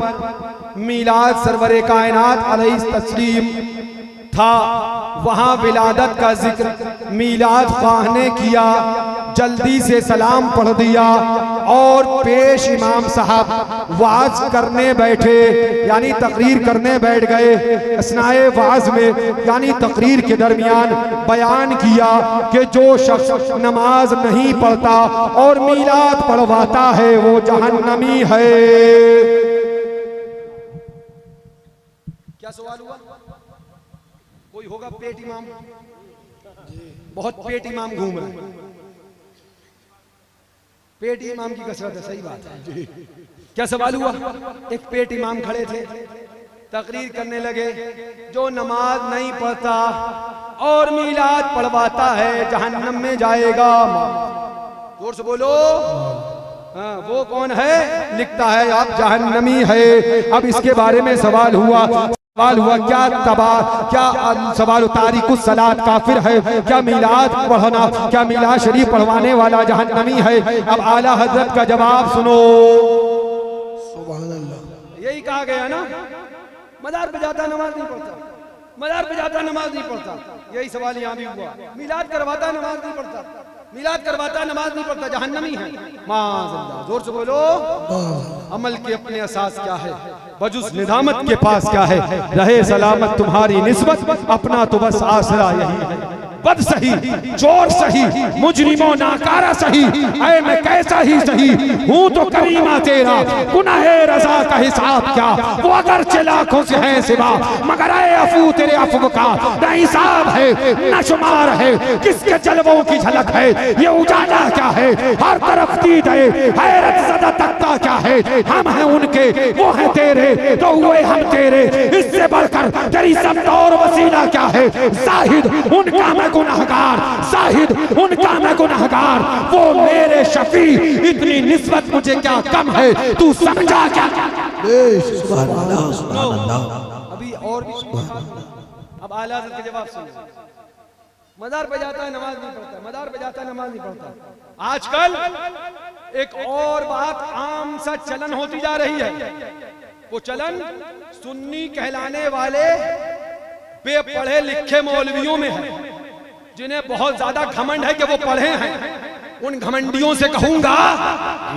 मीलाद सरवरे कायनात अलैहि तस्लीम था, वहां विलादत का जिक्र मीलाद खां ने किया, जल्दी से सलाम पढ़ दिया और पेश इमाम साहब वाज करने बैठे, यानी तकरीर करने बैठ गए। असनाए वाज में यानी तकरीर के दरमियान बयान किया कि जो शख्स नमाज नहीं पढ़ता और मीलाद पढ़वाता है वो जहन्नमी है। क्या सवाल हुआ? कोई होगा पेट इमाम, बहुत पेट इमाम घूम रहा है, पेट इमाम की कसरत है, सही बात है। क्या सवाल हुआ? एक पेट इमाम खड़े थे, तकरीर करने लगे, जो नमाज नहीं पढ़ता और मीलाद पढ़वाता है जहन्नम में जाएगा। जोर से बोलो। हाँ, वो कौन है? लिखता है आप जहन्नमी है। अब इसके बारे में सवाल हुआ क्या सवाल तारिकुस सलात काफिर है? क्या मीलाद पढ़ना, क्या मीलाद शरीफ पढ़वाने वाला जहन्नमी है? अब आला हजरत का जवाब सुनो। सुभान अल्लाह। यही कहा गया ना, मजार पे जाता नमाज नहीं पढ़ता, मजार पे जाता नमाज नहीं पढ़ता, यही सवाल यहाँ भी हुआ। मिलाद करवाता नमाज नहीं पढ़ता, मिलाद करवाता नमाज नहीं पढ़ता, जहन्नमी है। माज़अल्लाह, जोर से बोलो। अमल के अपने असास क्या है, बजुस निदामत के पास क्या है, रहे सलामत तुम्हारी निस्बत, अपना तो बस आसरा यही है। बद सही चोर सही मुजरिमो नाकारा सही, ऐ मैं कैसा ही सही हूँ तो करीमा तेरा, गुनाहे रजा का हिसाब क्या, वो अगर लाखों से है सिवा, मगर ऐ अफू तेरे अफू का न हिसाब है न शुमार है, किसके जलवों की झलक है, ये उजाला क्या है, हर तरफ दीद है, हैरत ज़दा तकता क्या है, हम हैं उनके वो हैं तेरे, तो हुए हम तेरे, इससे बढ़कर तेरी समत और वसीला क्या है, जाहिद उनका मैं गुनहगार, शाहिद उनका मैं गुनहगार, वो मेरे शफी, इतनी निस्बत मुझे क्या कम है, तू समझा क्या? सुभान अल्लाह, सुभान अल्लाह। अभी और भी अब आला हज़रत के जवाब सुनिए। मजार पे जाता है नमाज नहीं पढ़ता, मजार पे जाता है नमाज नहीं पढ़ता। आजकल एक और बात आम सा चलन होती जा रही है, वो चलन सुन्नी कहलाने वाले बेपढ़े लिखे मौलवियों में है, जिन्हें बहुत ज्यादा घमंड है कि वो पढ़े हैं। उन घमंडियों से कहूंगा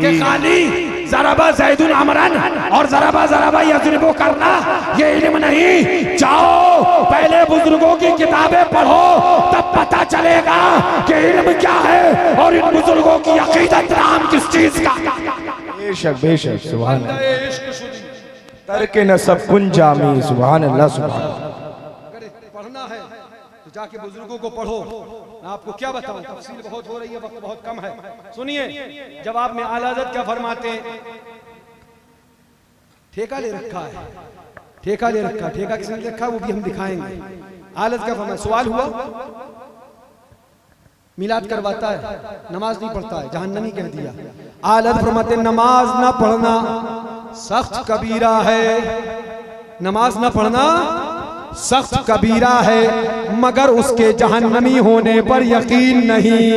कि खाली ज़रबा ज़ैदुन अमरन और ज़रबा यज़रिबु करना ये इल्म नहीं, जाओ पहले बुजुर्गों की किताबें पढ़ो, तब पता चलेगा कि इल्म क्या है और इन बुजुर्गों की अकीदत नाम किस चीज का। बेशक बेशक, सुभान अल्लाह, तरके नसब कुन जामी, सुभान अल्लाह, सुभान अल्लाह। अगर पढ़ना है तो जाके बुजुर्गों को पढ़ो। मैं आपको क्या बताऊं, तफसील बहुत हो रही है, वक्त बहुत कम है। सुनिए जवाब में आला हज़रत क्या फरमाते हैं, ठेका ले रखा है, ठेका ले रखा, ठेका किसने रखा वो भी हम दिखाएंगे। आला हज़रत क्या फरमाया, सवाल हुआ मिलाद करवाता है नमाज नहीं पढ़ता है, जहन्नमी कह दिया। आला हज़रत फरमाते नमाज ना पढ़ना सख्त कबीरा है, नमाज ना पढ़ना सख्त कबीरा है, मगर उसके जहन्नमी होने पर यकीन नहीं,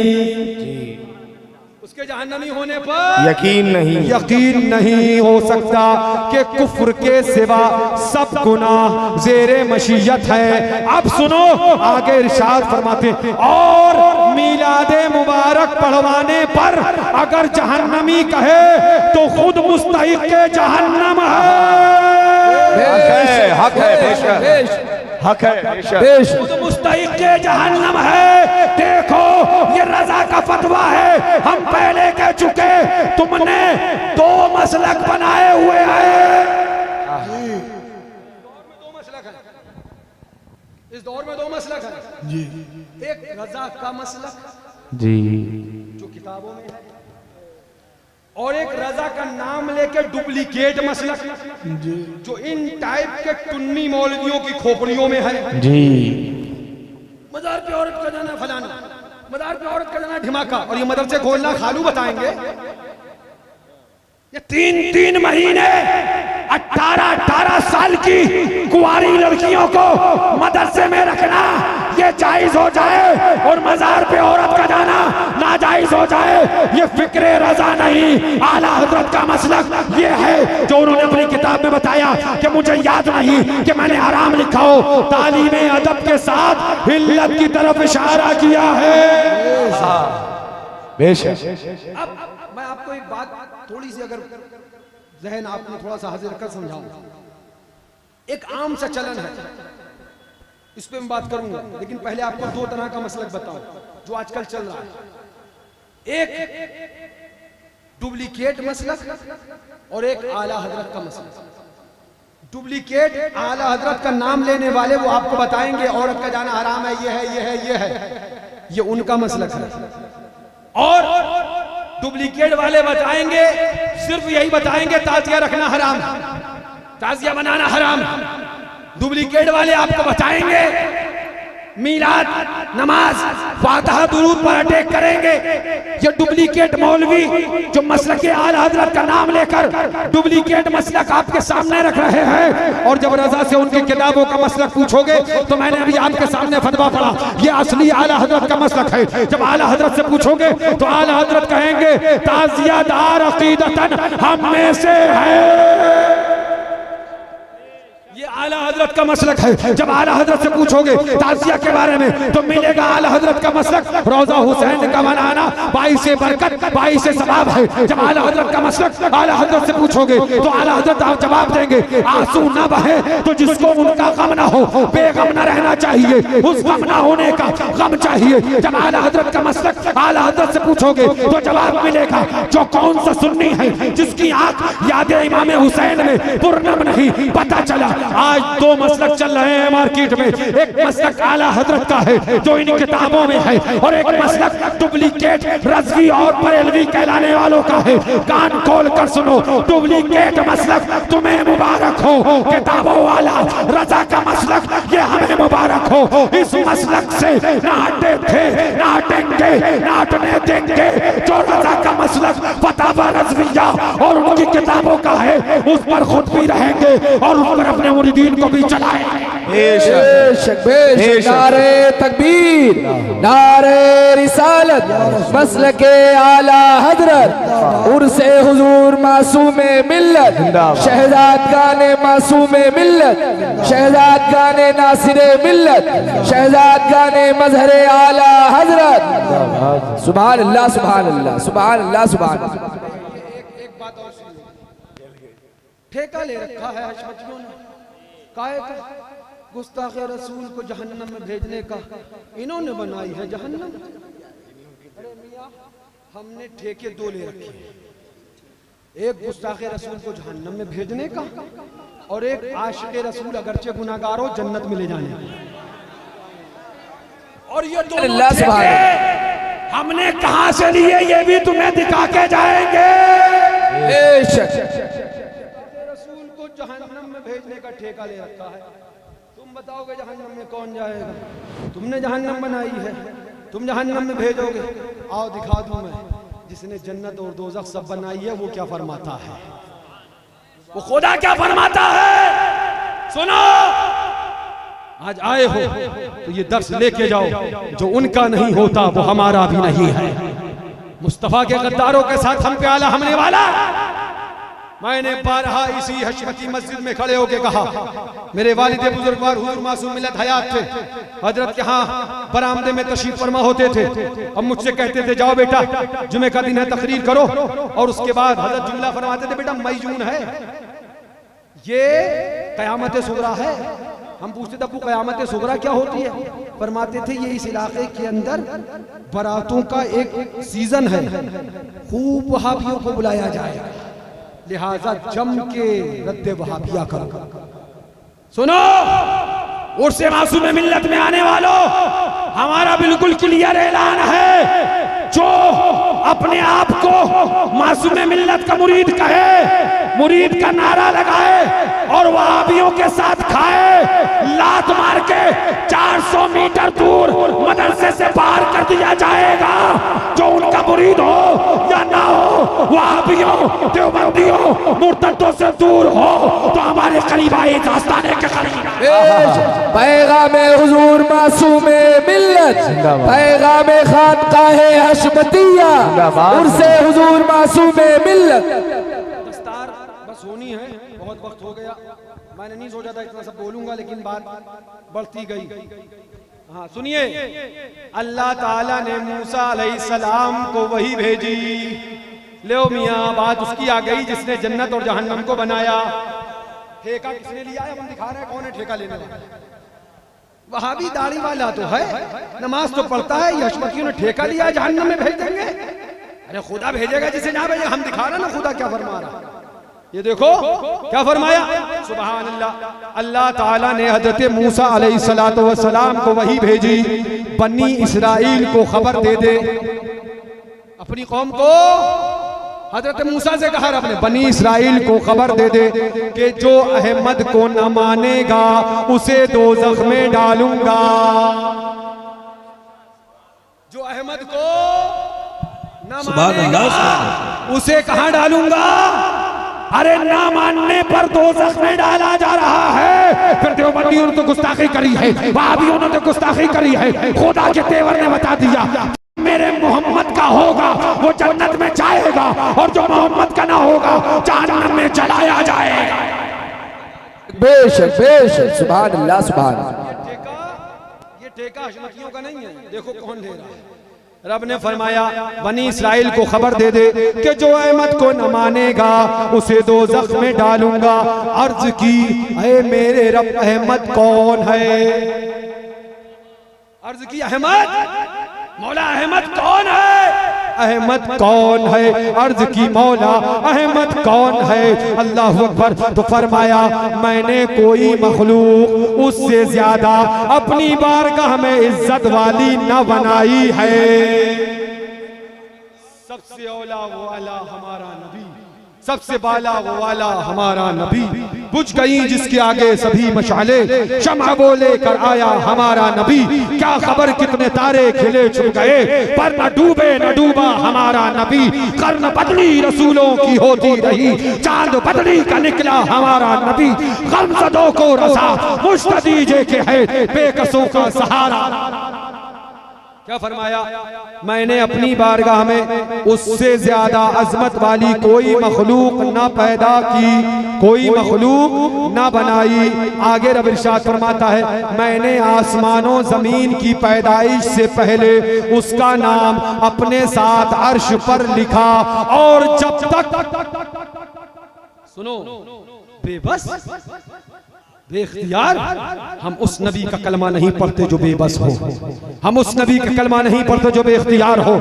उसके जहन्नमी होने पर यकीन नहीं हो सकता कि कुफ्र के सिवा सब गुनाह ज़ेरे मशीयत है। अब सुनो आगे इरशाद फरमाते, और मिलादे मुबारक पढ़वाने पर अगर जहन्नमी कहे तो खुद मुस्तहिक के जहन्नम है। हक है, बेशक हक है, बेशक खुद मुस्तहिक के जहन्नम है। देखो ये रजा का फतवा है, हम पहले कह चुके, तुमने दो मसलक बनाए हुए हैं। दो मसलक है, इस दौर में दो मसलक है जी, एक रजा का मसलक जी जो किताबों में है, और एक रजा का नाम लेके डुप्लीकेट मसलक जो इन टाइप के टुन्नी मौलवियों की खोपड़ियों में है जी। मजार पे औरत का जाना फलाना, मजार पे औरत का जाना ढिमाका, और ये मदरसे खोलना खालू बताएंगे। ये 3-3 महीने 18-18 साल की कुंवारी लड़कियों को मदरसे में रखना ये जायज हो जाए, और मजार पे औरत का जाना नाजायज हो जाए, ये फिक्रे रजा नहीं। आला हजरत का मसलक ये है जो उन्होंने अपनी किताब में बताया कि मुझे याद नहीं कि मैंने हराम लिखा हो, तालीमे अदब के साथ हिल्लत की तरफ इशारा किया है। बेशक। अब मैं आपको एक बात थोड़ी सी अगर जहन आपने थोड़ा सा हाजिर कर समझाऊं, एक आम सा चलन है, इस पे मैं बात करूंगा, लेकिन पहले आपको दो तरह का मसलक बताऊं जो आजकल चल रहा है। एक डुप्लीकेट मसलक और एक आला हजरत का मसलक। डुप्लीकेट आला हजरत का नाम लेने वाले वो आपको बताएंगे औरत का जाना हराम है, ये है, ये है, ये है, ये उनका मसलक है। और डुप्लीकेट वाले बताएंगे, सिर्फ यही बताएंगे ताजिया रखना हराम, ताजिया बनाना हराम। डुप्लीकेट वाले आपको बताएंगे मीलाद, नमाज, फातिहा, दुरूद पर अटैक करेंगे। ये डुप्लीकेट मौलवी जो मसलक आला हज़रत का नाम लेकर डुप्लीकेट मसलक आपके सामने रख रहे हैं, और जब रजा से उनकी किताबों का मसलक पूछोगे तो मैंने अभी आपके सामने फतवा पढ़ा, ये असली आला हज़रत का मसलक है। जब आला हज़रत से पूछोगे तो आला हज़रत कहेंगे ताज़ियादार अक़ीदतन हम में से है। ये आला हजरत का मसलक है। जब आला हजरत से पूछोगे ताज़िया के बारे में तो मिलेगा आला हजरत का मसलक रोजा हुसैन का मनाना बाइस बरकत, बाइस सवाब है। जब आला हजरत का मसलक आला हजरत से पूछोगे तो आला हजरत आप जवाब देंगे आंसू ना बहे तो जिसको उनका गम ना हो, बेगम ना रहना चाहिए, उस गम ना होने का गम चाहिए। जब आला हजरत का मसलक आला हजरत से पूछोगे तो जवाब मिलेगा जो कौन सा सुन्नी है जिसकी आंख याद इमाम हुसैन में पूर्णम नहीं। पता चला आज दो मसलक चल रहे हैं मार्केट में, एक मसलक आला हजरत का है जो इन किताबों में है और एक मसलक डुप्लीकेट रज़वी और बरेलवी कहलाने वालों का है। कान खोल कर सुनो, डुप्लीकेट मसलक तुम्हें मुबारक हो, किताबों वाला रजा का मसलक ये हमें मुबारक हो। इस मसलक से ना हटे थे ना हटेंगे ना हटने देंगे। जो रजा का मसलक फतावा रज़विया और उनकी किताबों का है उस पर खुद भी रहेंगे और उस पर अपने मुरीदीन को भी चलाएंगे। बेशक बेशक। नारे तकबीर, नारे रिसालत, मसलके आला हजरत, उर्से हुजूर मासूमे मिल्लत, शहजाद गाने मासूमे मिल्लत, शहजाद गाने नासिरे मिल्लत, शहजाद गाने मजहरे आला हजरत। सुभान अल्लाह सुभान अल्लाह सुभान अल्लाह सुभान अल्लाह। एक बात और सुनिए, ठेका ले रखा है हशमतियों ने काहे का, गुस्ताख रसूल को जहन्नम में भेजने का इन्होंने बनाई है जहन्नम। अरे मियां, हमने ठेके दो ले रखे हैं, एक गुस्ताख रसूल को जहन्नम में भेजने का और एक आशिक रसूल अगरचे गुनाहगार हो जन्नत में ले जाने का। और ये दोनों ठेके हमने कहां से लिए ये भी तुम्हें दिखा के जाएंगे। रसूल को जहन्नम में भेजने का ठेका ले रखा है। तुम बताओगे जहन्नम में कौन जाएगा? तुमने जहन्नम बनाई है, तुम जहन्नम में भेजोगे। आओ दिखा दूं मैं, जिसने जन्नत और दोज़ख सब बनाई है वो क्या फरमाता है, वो खुदा क्या फरमाता है। सुनो, आज आए हो तो ये दर्स लेके जाओ, जो उनका नहीं होता वो हमारा भी नहीं है। मुस्तफा के गद्दारों के साथ हम पे आला हमने वाला। मैंने बारहा इसी हशमती मस्जिद में खड़े होके कहा, मेरे वालिद बुजुर्गवार हुजूर मासूम मिल्लत हयात थे, हजरत के यहाँ बरामदे में तशरीफ फरमा होते थे। अब मुझसे कहते थे जाओ बेटा जुमे का दिन है तकरीर करो, और उसके बाद हजरत जुमला फरमाते थे बेटा मई जून है, ये कयामत सुगरा है। हम पूछते थे अबू कयामत सुगरा क्या होती है? फरमाते थे ये इस इलाके के अंदर बारातों का एक सीजन है, खूब वहाबियों को बुलाया जाएगा, लिहाजा जम के रद्द वहाबिया करो। सुनो, उर्से मासूम मिल्लत में आने वालों, हमारा बिल्कुल क्लियर ऐलान है, जो अपने आप को मासूम मिल्लत का मुरीद कहे, मुरीद का नारा लगाए और वहाबियों के साथ खाए, लात मार के 400 मीटर दूर मदरसे से बाहर कर दिया जाएगा। जो उनका मुरीद हो या ना हो, वहाबियों देवबंदियों मुर्तदों से दूर हो तो हमारे करीब आए, दास्ताने के करीब। पैगामे हुजूर मासूमे मिल्लत, पैगामे खानकाहे हशमतिया, उर्से हुजूर मासूमे मिल्लत। दस्तार बस होनी है, बहुत वक्त हो गया, मैंने नहीं सोचा था इतना सब बोलूंगा, लेकिन बात बढ़ती गई। हाँ सुनिए, अल्लाह ताला ने मूसा अलैहिस्सलाम को वही भेजी। लो मियाँ, बात उसकी आ गई जिसने जन्नत और जहन्नम को बनाया। ठेका किसने लिया है? हम दिखा रहे हैं कौन है ठेका लेने वाला। वहाबी दाढ़ी वाला तो है, नमाज तो पढ़ता है, ये हशमतियों ने ठेका लिया जहन्नम में भेज देंगे। अरे खुदा भेजेगा जिसे ना भेजे। हम दिखा रहे ना खुदा क्या फरमा रहा। ये देखो क्या फरमाया, सुभान अल्लाह। अल्लाह ताला ने हजरत मूसा अलैहिस्सलातु वस्सलाम को वही भेजी, बनी इसराइल को खबर दे दे, अपनी कौम को। हजरत मूसा से कहा अपने बनी इसराइल को खबर दे दे कि जो अहमद को न मानेगा उसे दोज़ख में डालूंगा। जो अहमद को न मानेगा उसे कहां डालूंगा? अरे ना मानने पर दोज़ख में डाला जा रहा है। फिर देवबंदियों ने तो गुस्ताखी करी है, वहाबियों ने तो गुस्ताखी करी है। खुदा के तेवर ने बता दिया मेरे मोहम्मद का होगा वो जन्नत में जाएगा, और जो मोहम्मद का ना होगा जहन्नम में जलाया जाएगा। बेशक बेशक सुभान अल्लाह सुभान ये ठेका हशमतियों का नहीं है, देखो कौन ले रहा है। रब ने फरमाया बनी इस्राइल को खबर दे दे कि जो अहमद को न मानेगा उसे दोज़ख में डालूंगा। अर्ज की ऐ मेरे रब अहमद कौन है? अर्ज की अहमद, मौला अहमद कौन है? अहमद कौन है? अर्ज की मौला अहमद कौन है? अल्लाह अकबर। तो फरमाया मैंने कोई मखलूक उससे ज्यादा अपनी बारगाह में इज्जत वाली न बनाई है। सबसे औला वो आला हमारा नबी, सबसे बाला वो वाला हमारा नबी। बुझ गई जिसके आगे सभी मशाले, शम्अ वो लेकर आया हमारा नबी। क्या खबर कितने तारे खिले छुप गए, पर न डूबे न डूबा हमारा नबी। कर्न बदली रसूलों की होती रही, चांद बदली का निकला हमारा नबी। गमज़दों को रसा मुश्तदीजे के है, बेकसों का सहारा। क्या फरमाया? मैंने अपनी बारगाह में उससे ज्यादा अजमत वाली कोई मखलूक न पैदा की, कोई मखलूक न बनाई। आगे रब इरशाद फरमाता है मैंने आसमानों जमीन की पैदाइश से पहले उसका नाम अपने साथ अर्श पर लिखा। और जब तक सुनो बेबस बेख्तियार हम उस नबी का कलमा नहीं पढ़ते जो बेबस हो, हम उस नबी का कलमा नहीं पढ़ते जो बेख्तियार हो।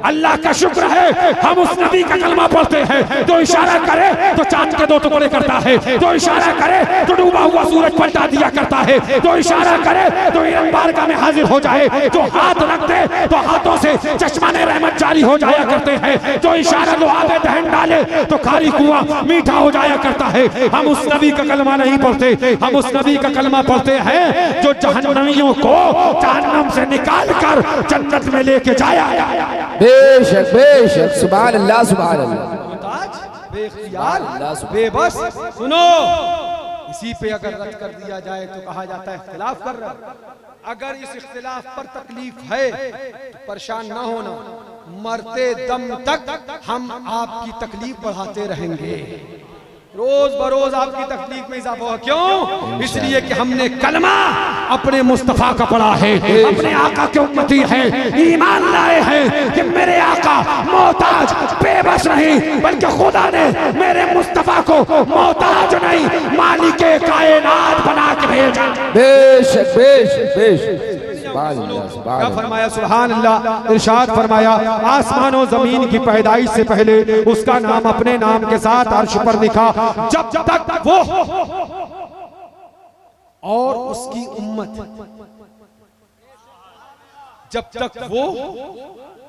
अल्लाह का शुक्र है हम उस नबी का कलमा पढ़ते हैं। जो इशारा करे तो चांद के 2 टुकड़े करता है, जो इशारा करे तो डूबा हुआ सूरज पलटा दिया करता है, जो इशारा करे तो इरम बारगाह में हाजिर हो जाए, जो हाथ रख दे तो हाथों से चश्माने रहमत जारी हो जाया करते हैं, जो इशारा दुआ में दहन डाले तो खाली कुआं मीठा हो जाया करता है। हम उस नबी का कलमा नहीं पढ़ते, हम उस नबी का कलमा पढ़ते हैं जो जहन्नमियों को जहन्नम से निकाल कर जन्नत में लेके जाया। बेशक बेशक सुभान अल्लाह सुभान अल्लाह। बेख्तियार बेबस। सुनो इसी पे अगर रद्द कर दिया जाए तो कहा जाता है इख्तिलाफ कर रहा है। अगर इस इख्तिलाफ पर तकलीफ है तो परेशान ना होना, मरते दम तक हम आपकी तकलीफ बढ़ाते रहेंगे। रोज बरोज आपकी तकलीफ में इजाफा हुआ। क्यों? इसलिए कि हमने कलमा अपने मुस्तफा का पढ़ा है, अपने आका के उम्मती हैं, ईमान लाए हैं कि मेरे आका मोहताज बेबस नहीं, बल्कि खुदा ने मेरे मुस्तफा को मोहताज नहीं मालिके कायनात बना के भेजा। बेशक बेशक बेशक क्या फरमाया? सुभान अल्लाह। इरशाद फरमाया आसमानों जमीन की पैदाइश से पहले उसका नाम अपने नाम के साथ अर्श पर लिखा। जब तक वो और उसकी उम्मत, जब तक वो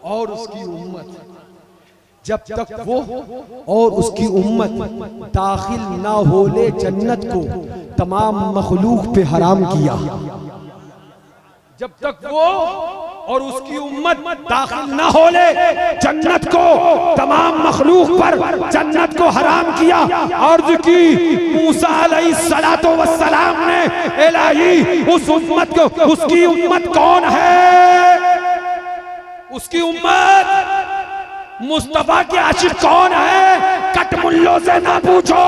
और उसकी उम्मत, जब तक वो और उसकी उम्मत दाखिल ना होले जन्नत को तमाम मखलूक पे हराम किया। जब तक वो और उसकी उम्मत दाखिल न होले जन्नत को तमाम मखलूक पर जन्नत को हराम किया। अर्ज की मूसा अलैहिस्सलातो वस्सलाम ने इलाही उस उम्मत को, उसकी उम्मत कौन है? उसकी उम्मत मुस्तफा के आशिक कौन है? कटमुल्लों से ना पूछो,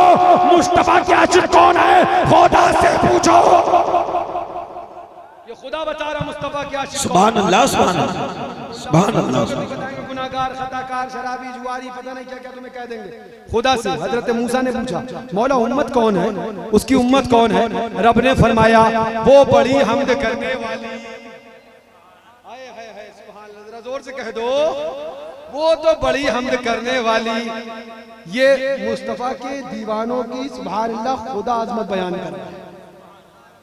मुस्तफा के आशिक कौन है खुदा से पूछो। ये खुदा बता रहा मुस्तफा के आशिक। सुभान अल्लाह सुभान अल्लाह सुभान अल्लाह। गुनाहगार, खताकार, शराबी, जुआरी, पता नहीं क्या क्या तुम्हें कह देंगे। खुदा से हजरत मूसा ने पूछा मौला उम्मत कौन है, उसकी उम्मत कौन है? रब ने फरमाया वो बड़ी हमद करने वाली। हाय हाय हाय सुभान अल्लाह, जरा जोर से कह दो वो तो बड़ी हमद करने वाली। ये मुस्तफा के दीवानों की सुभान अल्लाह खुदा आजमत बयान कर रहा है।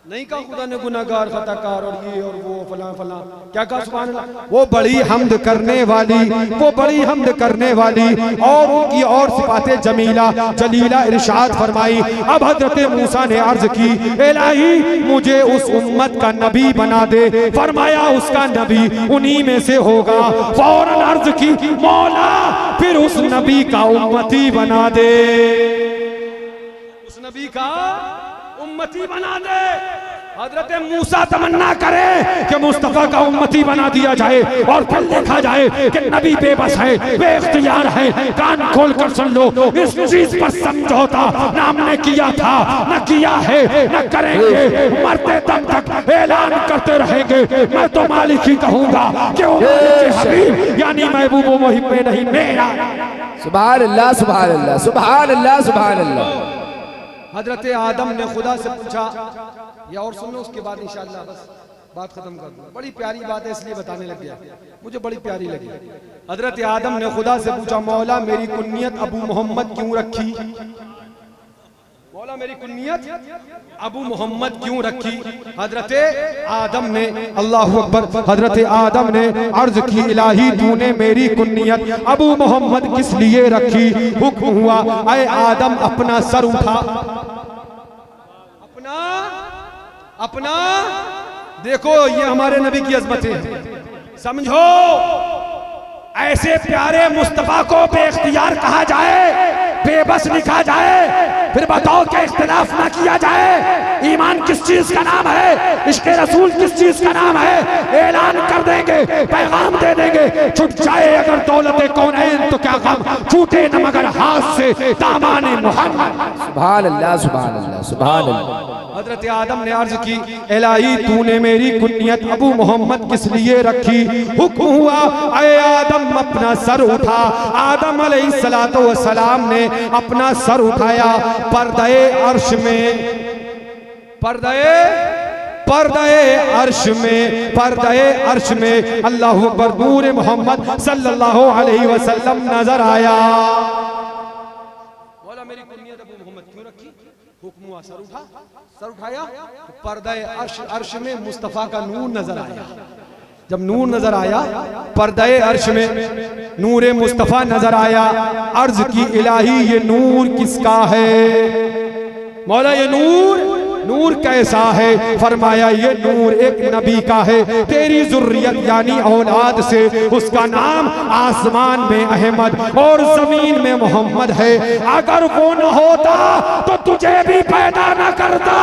नहीं कहा खुदा ने गुनाहगार, खताकार और ये और वो फलां फलां, क्या कहा? सुभान अल्लाह। वो बड़ी हमद करने वाली, वो बड़ी हमद करने वाली और उनकी और सिफातें जमीला जलीला इरशाद फरमाई। अब हजरत मूसा ने अर्ज की इलाही मुझे उस उम्मत का नबी बना दे। फरमाया उसका नबी उन्हीं में से होगा। फौरन अर्ज की मौला फिर उस नबी का उम्मती बना दे, उस नबी का उम्मती बना दे। हजरत मूसा तमन्ना करे कि मुस्तफा का उम्मती बना दिया जाए और फिर देखा जाए कि नबी बेबस है, बेइख्तियार है। कान खोल कर सुन लो, इस चीज पर समझौता ना हमने किया था, न किया है, न करेंगे। मरते दम तक ऐलान करते रहेंगे, मैं तो मालिक ही कहूंगा कि हबीब यानी महबूब मुहिब में नहीं मेरा। सुभान अल्लाह, सुभान अल्लाह, सुभान अल्लाह, सुभान अल्लाह। हजरत आदम ने खुदा से पूछा, या और सुन लो उसके बाद इंशाअल्लाह बस बात खत्म कर दूं। बड़ी प्यारी बात है इसलिए बताने लग गया, मुझे बड़ी प्यारी लगी। हजरत आदम ने खुदा से पूछा, मौला मेरी कुन्नियत अबू मोहम्मद क्यों रखी? मौला मेरी कुन्नियत अबू मोहम्मद क्यों रखी? हजरत आदम ने, अल्लाह अकबर, हजरत आदम ने अर्ज की, इलाही तूने मेरी कुन्नियत अबू मोहम्मद किस लिए रखी? हुक्म हुआ, ऐ आदम अपना सर उठा। अपना देखो, ये हमारे नबी की अजमतें हैं, समझो। ऐसे प्यारे मुस्तफा को बेइख्तियार कहा जाए, बेबस लिखा जाए, फिर बताओ क्या इख्तिलाफ ना किया जाए? ईमान किस चीज का नाम है? इश्क़ रसूल किस चीज का नाम है? ऐलान कर देंगे, पैगाम दे देंगे। छुट जाए अगर दौलत कौनैन तो क्या गम, छूटे न मगर हाथ से दामाने मोहम्मद। सुभान अल्लाह, सुभान अल्लाह, सुभान अल्लाह। हजरत आदम ने अर्ज की, इलाही तूने मेरी कुन्नियत अबू मोहम्मद किस लिए रखी? हुक्म हुआ, ऐ आदम अपना सर उठा। आदम अलैहिस्सलातु वस्सलाम ने अपना सर उठाया। पर्दे अर्श में, पर्दे अर्श में, पर्दे अर्श में अल्लाह अकबर, नूर मोहम्मद सल्लल्लाहु अलैहि वसल्लम नजर आया। बोला मेरी कुन्नियत अबू मोहम्मद क्यों रखी? हुक्म हुआ, सर उठा, सर उठाया, पर्दे अर्श में मुस्तफा का नूर नजर आया। जब नूर नजर आया, पर्दे अर्श में नूर मुस्तफा नजर आया। अर्ज की, इलाही ये नूर किसका है? मौला ये नूर कैसा है? फरमाया, ये नूर एक नबी का है, तेरी जुर्रियत यानी औलाद से। उसका नाम आसमान में अहमद और जमीन में मोहम्मद है। अगर वो न होता तो तुझे भी पैदा न करता।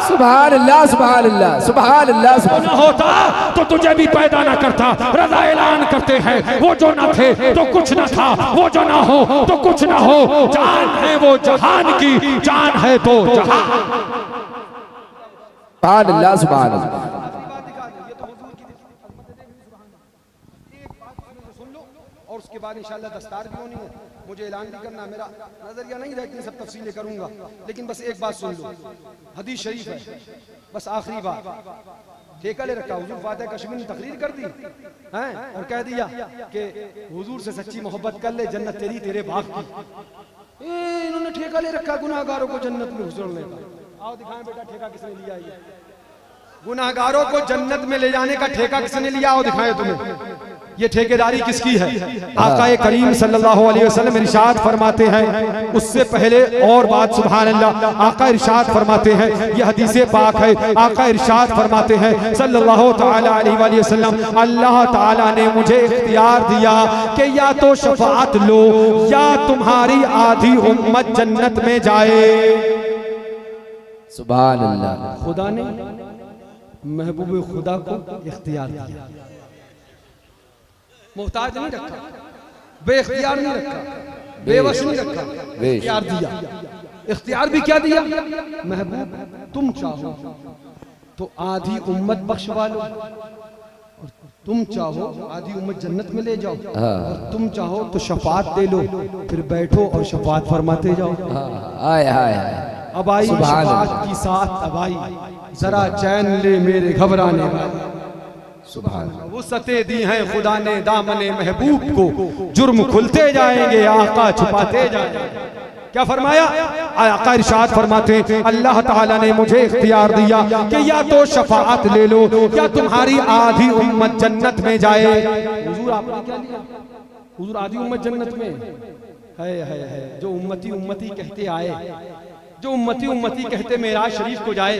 सुभान अल्लाह, सुभान अल्लाह, सुभान अल्लाह। न होता तो तुझे भी पैदा न करता। रज़ा ऐलान करते हैं, वो जो न थे तो कुछ न था, वो जो न हो तो कुछ न हो। जान है वो जहान की, जान है तो जहान। सुभान अल्लाह, सुभान अल्लाह। सुन लो और उसके बाद इंशाअल्लाह दस्तार भी होनी है, मुझे ऐलान भी करना। मेरा नजरिया नहीं रहती, सब तफसीलें करूंगा, लेकिन बस एक बात सुन लो। हदीस शरीफ है, बस आखिरी बात। ठेका ले रखा, हुजूर फातिह कश्मीर ने तकरीर कर दी हैं और कह दिया कि हुजूर से सच्ची मोहब्बत कर ले, जन्नत तेरी तेरे बाप की। इन्होंने ठेका ले रखा गुनाहगारों को जन्नत में घुसड़ने का। आओ दिखाएं बेटा ठेका किसने लिया है? गुनाहगारों को जन्नत में ले जाने का ठेका किसने लिया? आओ दिखाएं तुम्हें, ये ठेकेदारी किसकी है? आकाए करीम सल्लल्लाहु अलैहि वसल्लम इरशाद फरमाते हैं। उससे पहले और बात, सुभान अल्लाह, आका इरशाद फरमाते हैं, ये हदीसे पाक है। आका इरशाद फरमाते हैं सल्लल्लाहु तआला अलैहि वसल्लम, अल्लाह ताला ने मुझे इख्तियार दिया कि या तो शफाअत लो या तुम्हारी आधी उम्मत जन्नत में जाए। सुभान अल्लाह। खुदा ने महबूब खुदा को इख्तियार दिया, मोहताज नहीं रखा, बेइख्तियार नहीं रखा, बेवश नहीं रखा, इख्तियार दिया। इख्तियार भी क्या दिया? महबूब तुम चाहो तो आधी उम्मत बख्शवा लो, और तुम चाहो आधी उम्मत जन्नत में ले जाओ, और तुम चाहो तो शफाअत दे लो, फिर बैठो और शफाअत फरमाते जाओ। हाय हाय। अब आई शफाअत की साथ, अब आई जरा चैन ले मेरे घबराने वाले। सुभान, वुसअतें दी हैं खुदा ने दामने महबूब को, जुर्म खुलते जाएंगे आका छुपाते जाएंगे। क्या फरमाया? आका इरशाद फरमाते हैं, अल्लाह ताला ने मुझे इख्तियार दिया कि या तो शफाअत ले लो या तुम्हारी आधी उम्मत जन्नत में जाए। हुजूर आपने क्या लिया? हुजूर आधी उम्मत जन्नत में है। जो उम्मती उम्मती कहते आए, जो उम्मती उम्मती कहते मेराज शरीफ को जाए,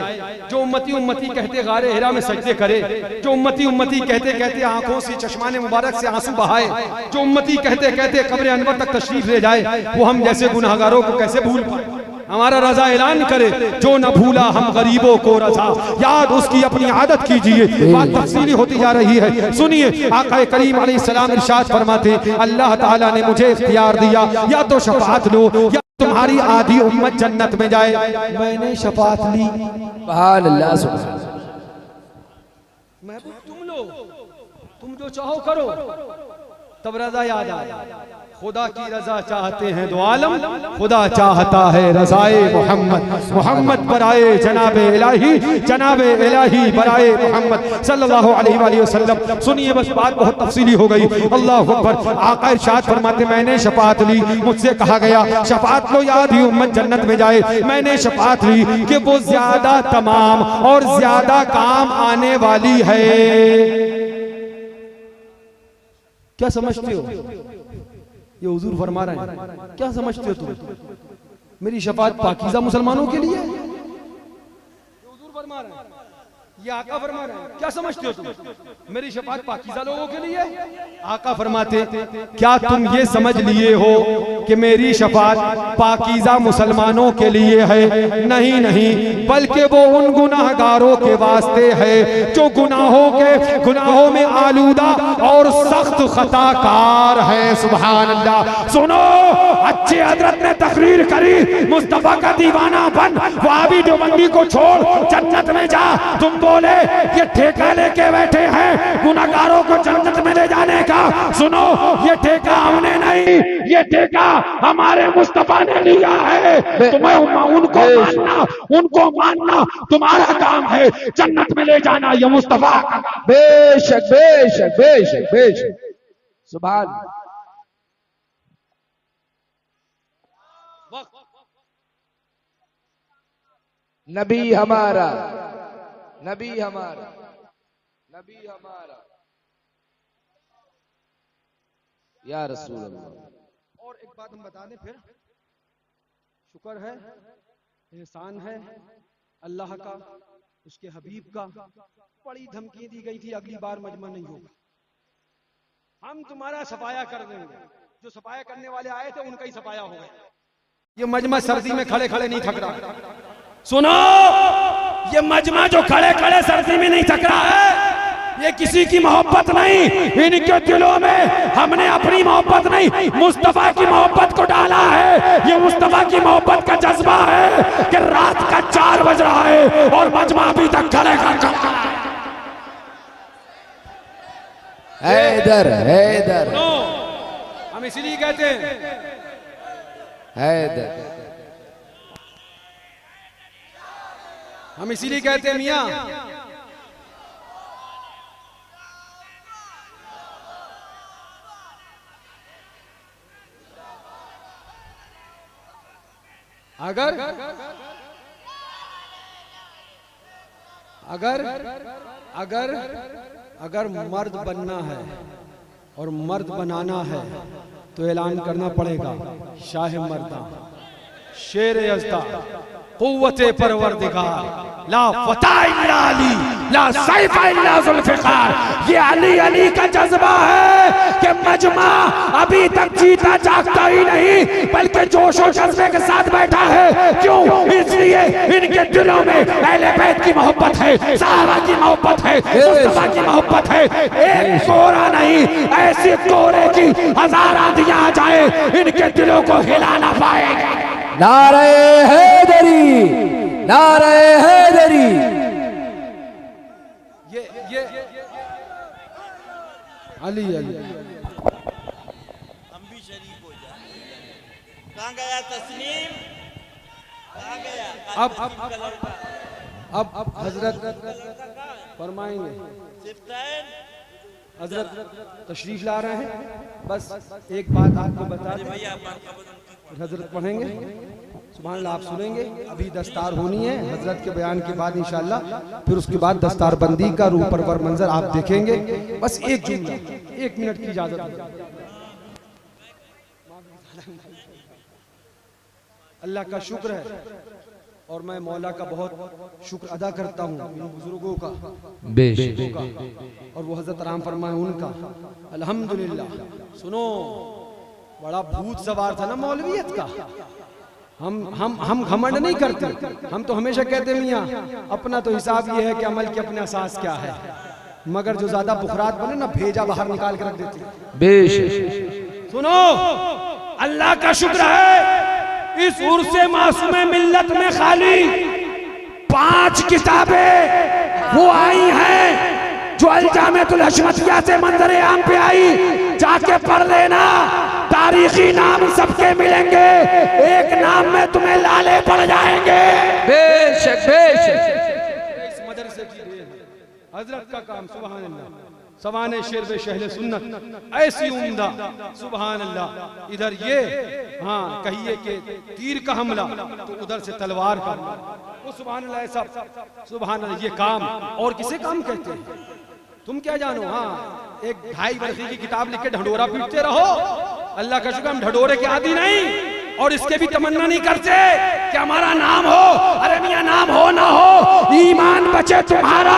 जो उम्मती उम्मती कहते गारे हिरा में सजदे करे, जो उम्मती उम्मती कहते कहते आंखों से चश्माने मुबारक से आंसू बहाए, जो उम्मती कहते कहते कब्र अनवर तक तशरीफ ले जाए, वो हम जैसे गुनाहगारों को कैसे भूल पाए? हमारा रजा ऐलान करे, जो न भूला हम गरीबों को रजा, याद उसकी अपनी आदत कीजिए। बात तफसीली होती जा रही है, सुनिए। आका करीम अलैहिस्सलाम इरशाद फरमाते, अल्लाह ताला ने मुझे इख्तियार दिया, या तो शफाअत लो या तुम्हारी आधी उम्मत जन्नत में जाए। मैंने शफाअत ली। सुभान अल्लाह, सुभान अल्लाह। महबूब तुम लो, तुम जो चाहो करो। तब रजा याद आया, खुदा की रजा चाहते हैं दो आलम, खुदा चाहता है रजाए मोहम्मद। मोहम्मद बराए जनाबे इलाही बराए मोहम्मद सल्लल्लाहु अलैहि वसल्लम। सुनिए, बस बात बहुत तफसीली हो गई। अल्लाहु अकबर। आका इरशाद फरमाते, मैंने शफाअत ली, मुझसे कहा गया शफाअत लो या आधी उम्मत जन्नत में जाए। मैंने शफाअत ली कि वो ज्यादा तमाम और ज्यादा काम आने वाली है। क्या समझते हो? ये हुजूर फरमा रहे हैं, क्या समझते हो तुम? मेरी शफाअत पाकीज़ा मुसलमानों के लिए है। हुजूर फरमा रहे हैं, ये आका फरमा रहे हैं, क्या समझते हो तुम? मेरी शफाअत पाकीज़ा लोगों के लिए? आका फरमाते, क्या तुम ये समझ लिए हो कि मेरी शफाअत पाकीज़ा मुसलमानों के लिए है? नहीं नहीं, बल्कि वो उन गुनाहगारों के वास्ते है जो गुनाहों में आलूदा और सख्त खताकार है। सुभान अल्लाह। सुनो, अच्छे हजरत ने तकरीर करी, मुस्तफा का दीवाना बन, वहाबी देवबंदी को छोड़, जन्नत में जा। तुम बोले ये ठेका लेके बैठे हैं गुनाहगारों को जन्नत में ले जाने का। सुनो, ये ठेका हमने नहीं, ये ठेका हमारे मुस्तफा ने लिया है। तुम्हें उनको मानना तुम्हारा काम है, जन्नत में ले जाना ये मुस्तफा का। बेशक बेशक बेशक बेशक। सुभान। नबी हमारा, नबी हमारा, नबी हमारा, या रसूल अल्लाह। और एक बात हम बता दें फिर, शुक्र है, एहसान है अल्लाह का, उसके हबीब का। बड़ी धमकी दी गई थी, अगली बार मजमा नहीं होगा, हम तुम्हारा सफाया कर देंगे। जो सफाया करने वाले आए थे उनका ही सफाया हो गया। ये मजमा सर्दी में खड़े खड़े नहीं थक रहा। सुनो, ये मजमा जो खड़े खड़े सर्दी में नहीं थक रहा है, ये किसी की मोहब्बत नहीं, इनके दिलों में हमने अपनी मोहब्बत नहीं, मुस्तफा की मोहब्बत को डाला है। ये मुस्तफा की मोहब्बत का जज्बा है कि रात का 4 बज रहा है और मजमा अभी तक खड़े खड़े। हैदर हैदर, हम इसीलिए कहते हैं हैदर, हम इसीलिए कहते हैं मियां, अगर अगर अगर अगर मर्द बनना है और मर्द बनाना है तो ऐलान करना पड़ेगा, शाह मर्दा, शेर यज़्दा, कुव्वते परवरदिगार, ला फता इल्ला अली, ला सैफ इल्ला ज़ुल्फ़िकार। ये अली अली का जज्बा है कि मजमा अभी तक जीता जागता ही नहीं, बल्कि जोश और जज्बे के साथ बैठा है। क्यों? इसलिए इनके दिलों में अहले बैत की मोहब्बत है, सहाबा की मोहब्बत है, मुस्तफा की मोहब्बत है। एक कोरा नहीं, ऐसी कोरे की 1000 आंधियां आ जाए, इनके दिलों को हिला ना पाएगा। नारे हैदरी, नारे हैदरी। ये अली अली हम भी शरीक हो जाए। कहाँ गया तस्लीम? कहाँ गया? अब हजरत फरमाएंगे, हजरत तशरीफ ला रहे हैं। बस एक बात आपको बता दें, हजरत पढ़ेंगे, सुभान अल्लाह, आप सुनेंगे। अभी दस्तार होनी है हजरत के बयान के बाद इंशाअल्लाह, फिर उसके बाद दस्तार बंदी का रूप परवर मंजर आप देखेंगे। बस एक जुमला, 1 मिनट की इजाजत है। अल्लाह का शुक्र है और मैं मौला का बहुत शुक्र अदा करता हूँ इन बुजुर्गों का, और वो हजरत राम फरमाए उनका, अल्हम्दुलिल्लाह। सुनो, बड़ा भूत सवार था ना मौलवियत का, हम घमंड नहीं करते, हम तो हमेशा कहते मियाँ अपना तो हिसाब ये है कि अमल की अपने असास क्या है, मगर जो ज्यादा बुखरात बने ना भेजा बाहर निकाल के रख देते हैं। बेशक सुनो, अल्लाह का शुक्र है इस उर्से मासूमे मिल्लत में खाली 5 किताबें वो आई हैं जो अल-जामिअतुल हशमतिया से मंजर आम पे आई, जाके पढ़ लेना। तारीखी नाम सबके मिलेंगे, एक नाम में तुम्हें लाले पड़ जाएंगे। बेशक बेशक इस मदरसे की देन है, हजरत का काम, सुभान अल्लाह। सवाने शेर बे शहले सुन्नत ऐसी उम्दा, सुभान अल्लाह। इधर ये हाँ कहिए कि तीर का हमला तो उधर से तलवार का, वो सुभान अल्लाह ऐसा, सुभान अल्लाह। ये काम और किसे काम कहते हैं तुम क्या जानो। हाँ एक 2.5 वर्षी की किताब लिख के ढंढोरा पीटते रहो, अल्लाह का शुक्र हम ढंढोरे के आदी नहीं, और इसके भी तमन्ना नहीं करते कि हमारा नाम हो। अरे मियां नाम हो ना हो, ईमान बचे तुम्हारा,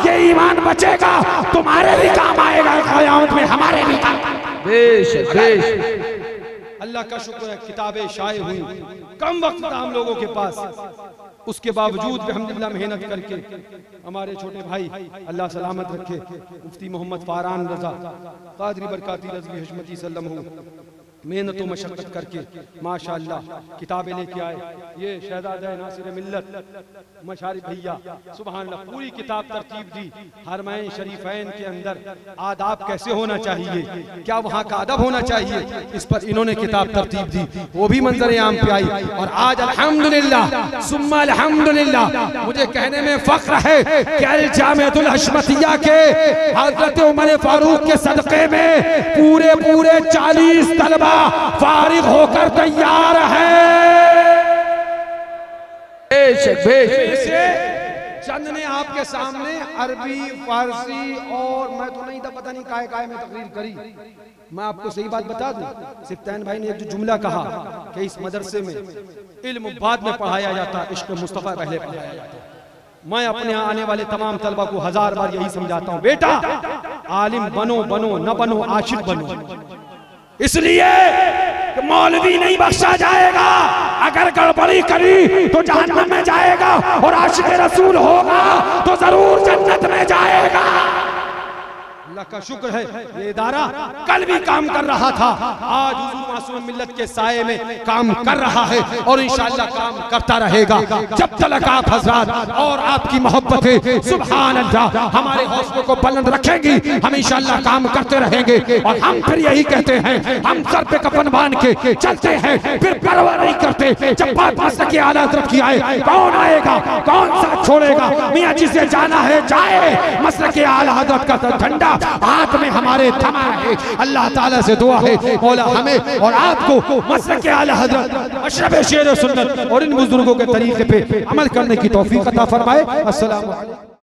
ये ईमान बचेगा तुम्हारे भी काम आएगा, क़यामत में हमारे भी काम। बेशक बेशक अल्लाह का शुक्र है किताबें शाये हुई, कम वक्त था हम लोगों के पास, उसके बावजूद भी अल्हम्दुलिल्लाह मेहनत करके हमारे छोटे भाई अल्लाह सलामत रखे, मुफ्ती मोहम्मद फारान रजा कादरी बरकाती रज़वी हशमती सल्लल्लाहु मेहनत व मशक्कत करके माशाअल्लाह किताबें लेके आए। ये शहजादा नासिर मिल्लत मशारी भैया सुभान अल्लाह पूरी किताब तरतीब दी। हरमैन शरीफैन के अंदर आदाब कैसे होना चाहिए, क्या वहाँ का अदब होना चाहिए, इस पर इन्होंने किताब तरतीब दी, वो भी मंजर आम पे आई। और आज अल्हम्दुलिल्लाह सुम्मा अल्हम्दुलिल्लाह मुझे कहने में फख्र है कि अल-जामिअतुल हशमतिया के हजरत उमर फारूक के सदक़े में पूरे 40 तलबा फारिग होकर तैयार है। बेशक बेशक चंद ने आपके सामने अरबी फारसी और मैं तो नहीं था, पता नहीं काय में तकरीर करी। मैं आपको सही बात बता दूं, सिफ्तैन भाई ने एक जो जुमला कहा कि इस मदरसे में इल्म बाद में पढ़ाया जाता, इश्क मुस्तफा पहले पढ़ाया जाता। मैं अपने यहाँ आने वाले तमाम तलबा को 1000 बार यही समझाता हूँ, बेटा आलिम बनो बनो न बनो आशिक बनो। इसलिए मौलवी नहीं बख्शा जाएगा, अगर गड़बड़ी करी तो जहन्नम में जाएगा, और आशिक रसूल होगा तो जरूर जन्नत में जाएगा। अल्लाह का शुक्र है ये इदारा कल भी काम कर रहा था, आज हुजूर मासूम मिल्लत के साये में काम कर रहा है और इंशाअल्लाह काम करता रहेगा जब तक आप हज़रात और आपकी मोहब्बतें सुभान अल्लाह हमारे हौसलों को बुलंद रखेंगी। हम इंशाअल्लाह काम करते रहेंगे। और हम फिर यही कहते हैं, हम सर पे कफन बांध के चलते हैं, फिर परवाह नहीं करते। जब बात मसलक की आला हज़रत की आए, कौन आएगा कौन साथ छोड़ेगा, मियां जिसे जाना है जाए। मसलक की आला हज़रत का झंडा हाथ में हमारे थमा है। अल्लाह ताला से दुआ है मौला हमें और आपको मसलक के आला हज़रत अशरफ शेर सुन्नत और इन बुजुर्गों के तरीके पे अमल करने की तौफीक अता फरमाए। अस्सलाम वालेकुम।